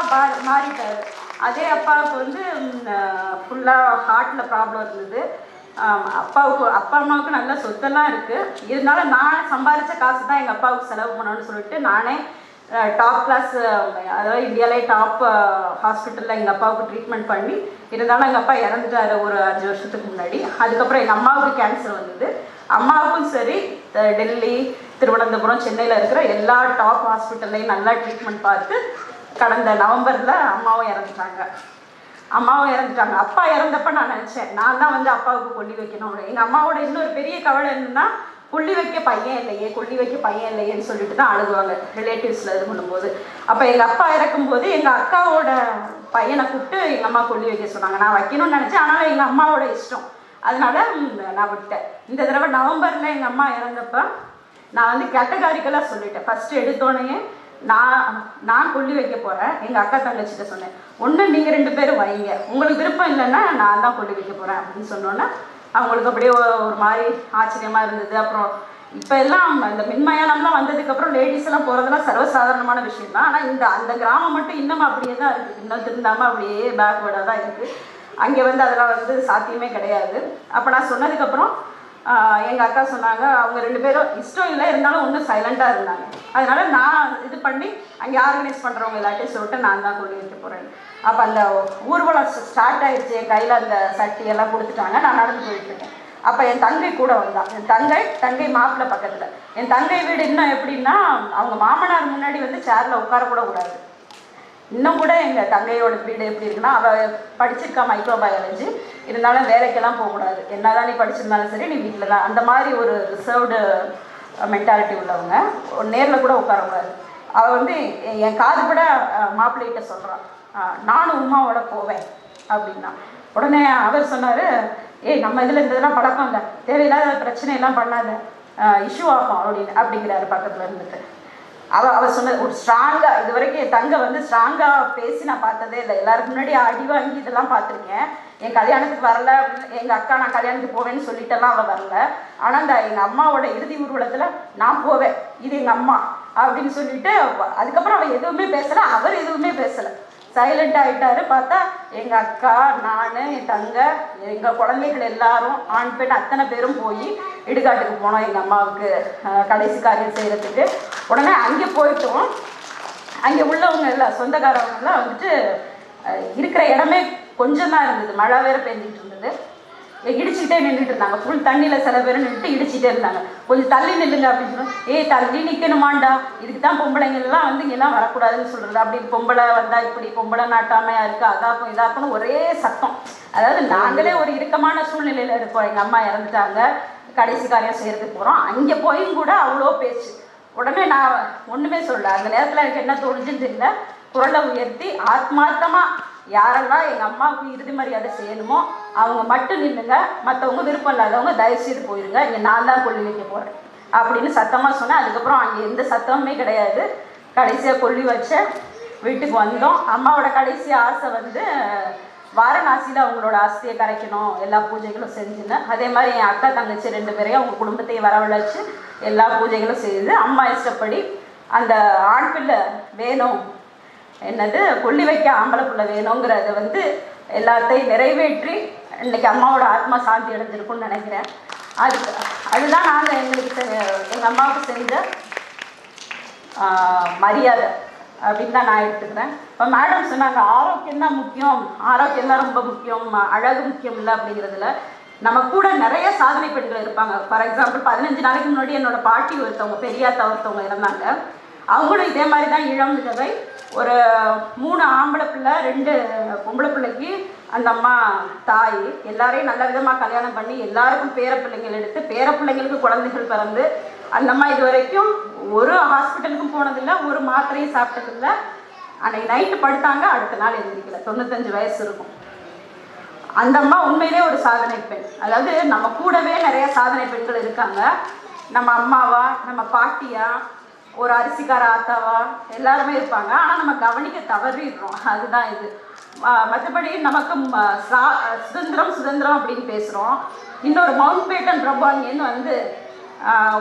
B: மாறிட்டார். அதே அப்பாவுக்கு வந்து ஃபுல்லாக ஹார்ட்டில் ப்ராப்ளம் இருந்தது. அப்பா அம்மாவுக்கு நல்ல சொத்தெல்லாம் இருக்குது. இருந்தாலும் நான் சம்பாதிச்ச காசு தான் எங்கள் அப்பாவுக்கு செலவு பண்ணணும்னு சொல்லிட்டு நானே டாப் கிளாஸ், அதாவது இந்தியாவிலே டாப் ஹாஸ்பிட்டலில் எங்கள் அப்பாவுக்கு ட்ரீட்மெண்ட் பண்ணி, இருந்தாலும் எங்கள் அப்பா இறந்துட்டார் ஒரு 5 வருஷத்துக்கு முன்னாடி. அதுக்கப்புறம் எங்கள் அம்மாவுக்கு கேன்சர் வந்தது. அம்மாவுக்கும் சரி டெல்லி, திருவனந்தபுரம், சென்னையில் இருக்கிற எல்லா டாப் ஹாஸ்பிட்டல்லையும் நல்லா ட்ரீட்மெண்ட் பார்த்து கடந்த நவம்பரில் அம்மாவும் இறந்துட்டாங்க. அப்பா இறந்தப்ப நான் நினச்சேன், நான் தான் வந்து அப்பாவுக்கு கொல்லி வைக்கணும். எங்கள் அம்மாவோட இன்னொரு பெரிய கவலை என்னன்னா, கொல்லி வைக்க பையன் இல்லையேன்னு சொல்லிட்டு தான் அழுகுவாங்க ரிலேட்டிவ்ஸில் இது பண்ணும்போது. அப்போ எங்கள் அப்பா இறக்கும்போது எங்கள் அக்காவோட பையனை கூப்பிட்டு எங்கள் அம்மா கொல்லி வைக்க சொன்னாங்க. நான் வைக்கணும்னு நினச்சேன், ஆனால் எங்கள் அம்மாவோட இஷ்டம், அதனால நான் விட்டேன். இந்த தடவை நவம்பரில் எங்கள் அம்மா இறந்தப்ப நான் வந்து கேட்டகாரிக்கலாக சொல்லிட்டேன். ஃபஸ்ட்டு எடுத்தோடனே நான் கொல்லி வைக்க போகிறேன். எங்கள் அக்கா தங்கச்சிட்ட சொன்னேன், ஒன்று நீங்கள் 2 பேரும் வைங்க, உங்களுக்கு விருப்பம் இல்லைன்னா நான் தான் கொல்லி வைக்க போகிறேன் அப்படின்னு சொன்னோன்னே அவங்களுக்கு அப்படியே ஒரு மாதிரி ஆச்சரியமாக இருந்தது. அப்புறம் இப்போ எல்லாம் இந்த மின்மயானம்லாம் வந்ததுக்கப்புறம் லேடிஸ் எல்லாம் போகிறதெல்லாம் சர்வசாதாரணமான விஷயம் தான். ஆனால் அந்த கிராமம் மட்டும் இன்னமும் அப்படியே தான் இருக்குது, இன்னும் திருந்தாமல் அப்படியே பேக்வேர்டாக தான் இருக்குது. அங்கே வந்து அதெல்லாம் வந்து சாத்தியமே கிடையாது. அப்போ நான் சொன்னதுக்கப்புறம் எங்கள் அக்கா சொன்னாங்க, அவங்க 2 பேரும் இஷ்டம் இல்லை, இருந்தாலும் ஒன்றும் சைலண்ட்டாக இருந்தாங்க. அதனால் நான் இது பண்ணி அங்கே ஆர்கனைஸ் பண்ணுறவங்க எல்லாத்தையும் சொல்லிட்டு நான் தான் கொண்டு வைக்க போகிறேன். அப்போ அந்த ஊர்வலம் ஸ்டார்ட் ஆகிடுச்சு. என் கையில் அந்த சட்டியெல்லாம் கொடுத்துட்டாங்க. நான் நடந்து போயிட்டுருக்கேன். அப்போ என் தங்கை கூட வந்தான். என் தங்கை மாப்பிள்ளை பக்கத்தில். என் தங்கை வீடு இன்னும் எப்படின்னா, அவங்க மாமனார் முன்னாடி வந்து சேரில் உட்காரக்கூட கூடாது. இன்னும் கூட எங்கள் தங்கையோட வீடு எப்படி இருக்குன்னா, அவள் படிச்சிருக்கா மைக்ரோபயாலஜி, இருந்தாலும் வேலைக்கெல்லாம் போகக்கூடாது. என்ன தான் நீ படிச்சிருந்தாலும் சரி, நீ வீட்டில் தான். அந்த மாதிரி ஒரு ரிசர்வ்டு மென்டாலிட்டி உள்ளவங்க. நேரில் கூட உட்காரக்கூடாது. அவள் வந்து என் காது கூட மாப்பிள்ளைகிட்ட சொல்கிறான், நானும் உமாவோட போவேன் அப்படின்னா. உடனே அவர் சொன்னார், நம்ம இதில் இந்த இதெல்லாம் பழக்கம் இல்லை, தேவையில்லாத பிரச்சனையெல்லாம் பண்ணாத, இஷ்யூ ஆகும் அப்படிங்கிறாரு பக்கத்தில் இருந்துட்டு. அவள் சொன்ன ஒரு ஸ்ட்ராங்காக, இது வரைக்கும் என் தங்கை வந்து ஸ்ட்ராங்காக பேசி நான் பார்த்ததே இல்லை. எல்லாருக்கு முன்னாடி அடி வாங்கி இதெல்லாம் பார்த்துருக்கேன். என் கல்யாணத்துக்கு வரல அப்படின்னு எங்கள் அக்கா நான் கல்யாணத்துக்கு போவேன்னு சொல்லிட்டெல்லாம் அவள் வரல. ஆனால் எங்கள் அம்மாவோட இறுதி ஊர்வலத்தில் நான் போவேன், இது எங்கள் அம்மா அப்படின்னு சொல்லிட்டு அதுக்கப்புறம் அவள் எதுவுமே பேசலை, அவர் எதுவுமே பேசலை. சைலண்ட் ஆகிட்டாரு. பார்த்தா எங்கள் அக்கா, நான், என் தங்க, எங்கள் குழந்தைகள் எல்லாரும் ஆண் பெண் அத்தனை பேரும் போய் இடுகாட்டுக்கு போனோம் எங்கள் அம்மாவுக்கு கடைசி காரியம் செய்கிறதுக்கு. உடனே அங்கே போயிட்டோம். அங்கே உள்ளவங்க எல்லாம் சொந்தக்காரவங்கெல்லாம் வந்துட்டு இருக்கிற இடமே கொஞ்சம் தான் இருந்தது. மழை வேறு பெஞ்சிட்டு இருந்தது. இடிச்சுக்கிட்டே நின்றுட்டு இருந்தாங்க. ஃபுல் தண்ணியில் சில பேர் நின்றுட்டு இடிச்சுட்டே இருந்தாங்க. கொஞ்சம் தள்ளி நில்லுங்க அப்படின்னு சொன்னோம். தள்ளி நிற்கணுமாண்டா, இதுக்கு தான் பொம்பளைங்கள்லாம் வந்து இங்கெல்லாம் வரக்கூடாதுன்னு சொல்கிறது. அப்படி பொம்பளை வந்தால் இப்படி, பொம்பளை நாட்டாமையாக இருக்குது, அதாக்கும் இதாக்குன்னு ஒரே சத்தம். அதாவது நாங்களே ஒரு இறுக்கமான சூழ்நிலையில் இருப்போம். எங்கள் அம்மா இறந்துட்டாங்க, கடைசி காரியம் செய்கிறதுக்கு போகிறோம். அங்கே போயும் கூட அவ்வளோ பேச்சு. உடனே நான் ஒன்றுமே சொல்ல. அந்த நேரத்தில் எனக்கு என்ன தோணுச்சுன்னு தெரியல. குரலை உயர்த்தி ஆத்மார்த்தமாக யாரெல்லாம் எங்கள் அம்மாவுக்கு இறுதி மரியாதை செய்யணுமோ அவங்க மட்டும் நின்றுங்க, மற்றவங்க விருப்பம் இல்லாதவங்க தயவுசெய்து போயிருங்க, இங்கே நான் தான் கொல்லி வைக்க போகிறேன் அப்படின்னு சத்தமாக சொன்னேன். அதுக்கப்புறம் அங்கே எந்த சத்தமுமே கிடையாது. கடைசியாக கொல்லி வச்ச வீட்டுக்கு வந்தோம். அம்மாவோட கடைசி ஆசை வந்து வாரணாசியில் அவங்களோட ஆஸ்தியை கரைக்கணும், எல்லா பூஜைகளும் செஞ்சுன்னு. அதே மாதிரி என் அக்கா தங்கச்சி 2 பேரையும் அவங்க குடும்பத்தையும் வரவழைச்சு எல்லா பூஜைகளும் செய்து அம்மா இஷ்டப்படி அந்த ஆண் பிள்ளை வேணும், என்னது கொல்லி வைக்க ஆம்பளை பிள்ளை வேணுங்கிறத வந்து எல்லாத்தையும் நிறைவேற்றி இன்னைக்கு அம்மாவோட ஆத்மா சாந்தி அடைஞ்சிருக்கும்னு நினைக்கிறேன். அதுதான் நாங்கள் எங்கள் அம்மாவுக்கு செஞ்ச மரியாதை அப்படின்னு தான் நான் எடுத்துக்கிறேன். இப்போ மேடம் சொன்னாங்க ஆரோக்கியம் தான் முக்கியம், ஆரோக்கியம் தான் ரொம்ப முக்கியம், அழகு முக்கியம் இல்லை அப்படிங்கிறதுல. நம்ம கூட நிறைய சாதனை பெண்கள் இருப்பாங்க. ஃபார் எக்ஸாம்பிள் 15 நாளைக்கு முன்னாடி என்னோட பாட்டி ஒருத்தவங்க, பெரியாத்தா ஒருத்தவங்க இருந்தாங்க. அவங்களும் இதே மாதிரி தான் இளம் விதவை. ஒரு 3 ஆம்பளை பிள்ளை 2 பொம்பளை பிள்ளைக்கு அந்த அம்மா தாய். எல்லாரையும் நல்ல விதமாக கல்யாணம் பண்ணி எல்லாருக்கும் பேரப்பிள்ளைங்கள் எடுத்து பேரப்பிள்ளைங்களுக்கு குழந்தைகள் பிறந்து அந்த அம்மா இது வரைக்கும் ஒரு ஹாஸ்பிட்டலுக்கும் போனதில்லை, ஒரு மாத்திரையும் சாப்பிட்டதில்லை. அன்னைக்கு நைட்டு படுத்தாங்க, அடுத்த நாள் எழுந்திரிக்கல. 95 வயசு இருக்கும். அந்த அம்மா உண்மையிலே ஒரு சாதனை பெண். அதாவது நம்ம கூடவே நிறைய சாதனை பெண்கள் இருக்காங்க. நம்ம அம்மாவா, நம்ம பாட்டியா, ஒரு அரிசிக்கார ஆத்தாவா எல்லாருமே இருப்பாங்க. ஆனால் நம்ம கவனிக்க தவறிடுறோம். அதுதான் இது. மற்றபடி நமக்கு சுதந்திரம் அப்படின்னு பேசுகிறோம். இன்னொரு மவுண்ட் பேட்டன் ரப்பானின்னு வந்து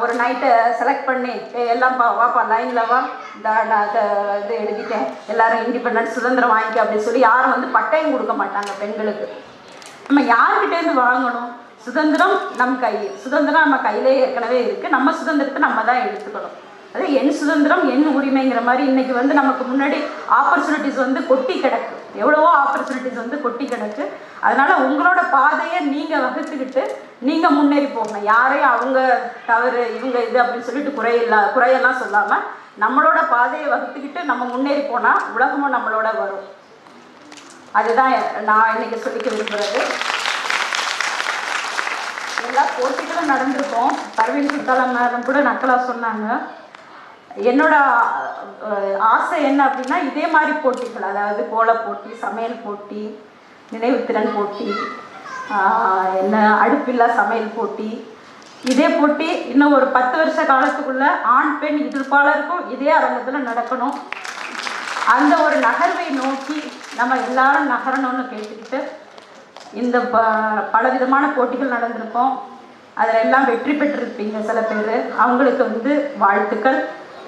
B: ஒரு நைட்டை செலக்ட் பண்ணி எல்லாம் வாப்பா லைனில் வா, நான் இது எழுதிட்டேன், எல்லாரும் இண்டிபெண்டன்ட் சுதந்திரம் வாங்கிக்க அப்படின்னு சொல்லி யாரும் வந்து பட்டயம் கொடுக்க மாட்டாங்க பெண்களுக்கு. நம்ம யார்கிட்டேருந்து வாங்கணும்? சுதந்திரம் சுதந்திரம் நம்ம கையிலே ஏற்கனவே இருக்குது. நம்ம சுதந்திரத்தை நம்ம தான் எடுத்துக்கணும். அது என் சுதந்திரம் என் உரிமைங்கிற மாதிரி இன்றைக்கி வந்து நமக்கு முன்னாடி ஆப்பர்ச்சுனிட்டிஸ் வந்து கொட்டி கிடக்கு. எவ்வளவோ ஆப்பர்ச்சுனிட்டிஸ் வந்து கொட்டி கிடக்கு. அதனால் உங்களோட பாதையை நீங்கள் வகுத்துக்கிட்டு நீங்கள் முன்னேறி போகணும். யாரையும் அவங்க தவறு, இவங்க இது அப்படின்னு சொல்லிட்டு குறையெல்லாம் சொல்லாமல் நம்மளோட பாதையை வகுத்துக்கிட்டு நம்ம முன்னேறி போனால் உலகமும் நம்மளோட வரும். அதுதான் நான் இன்னைக்கு சொல்லிக்க விரும்புகிறது. எல்லா போட்டிகளும் நடந்திருக்கோம். பர்வீன் சுல்தானா மேடம் கூட நக்கலாக சொன்னாங்க. என்னோட ஆசை என்ன அப்படின்னா இதே மாதிரி போட்டிகள், அதாவது கோலப் போட்டி, சமையல் போட்டி, நினைவுத்திறன் போட்டி, என்ன அடுப்பில்லா சமையல் போட்டி, இதே போட்டி இன்னும் ஒரு 10 வருஷ காலத்துக்குள்ள ஆண் பெண் எதிர்ப்பாளருக்கும் இதே அரங்கத்தில் நடக்கணும். அந்த ஒரு நகர்வை நோக்கி நம்ம எல்லாரும் நகரணும்னு கேட்டுக்கிட்டு இந்த பலவிதமான போட்டிகள் நடந்திருக்கோம். அதில் எல்லாம் வெற்றி பெற்றிருப்பீங்க சில பேர். அவங்களுக்கு வந்து வாழ்த்துக்கள்.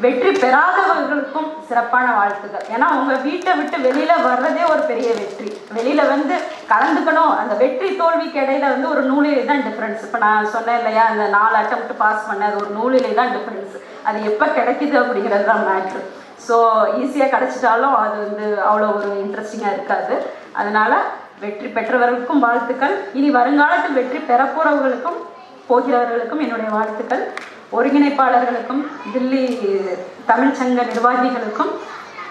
B: வெற்றி பெறாதவர்களுக்கும் சிறப்பான வாழ்த்துக்கள். ஏன்னா உங்கள் வீட்டை விட்டு வெளியில் வர்றதே ஒரு பெரிய வெற்றி. வெளியில் வந்து கலந்துக்கணும். அந்த வெற்றி தோல்விக்கு இடையில வந்து ஒரு நூலிலே தான் டிஃப்ரென்ஸ். இப்போ நான் சொன்னேன் இல்லையா, அந்த 4 அட்டெம்ப்ட் பாஸ் பண்ண அது ஒரு நூலிலே தான் டிஃப்ரென்ஸ். அது எப்போ கிடைக்குது அப்படிங்கிறது தான் மேட்ரு. ஸோ ஈஸியாக கிடச்சிட்டாலும் அது வந்து அவ்வளோ ஒரு இன்ட்ரெஸ்டிங்காக இருக்காது. அதனால் வெற்றி பெற்றவர்களுக்கும் வாழ்த்துக்கள். இனி வருங்காலத்தில் வெற்றி பெறப்போகிறவர்களுக்கும் போகிறவர்களுக்கும் என்னுடைய வாழ்த்துக்கள். ஒருங்கிணைப்பாளர்களுக்கும் தில்லி தமிழ்ச்சங்க நிர்வாகிகளுக்கும்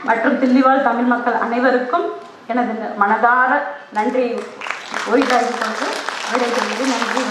B: மற்றும் தில்லிவாழ் தமிழ் மக்கள் அனைவருக்கும் எனது மனதார நன்றி உரித்தாக்கி கொண்டு விடைபெறுவது. நன்றி.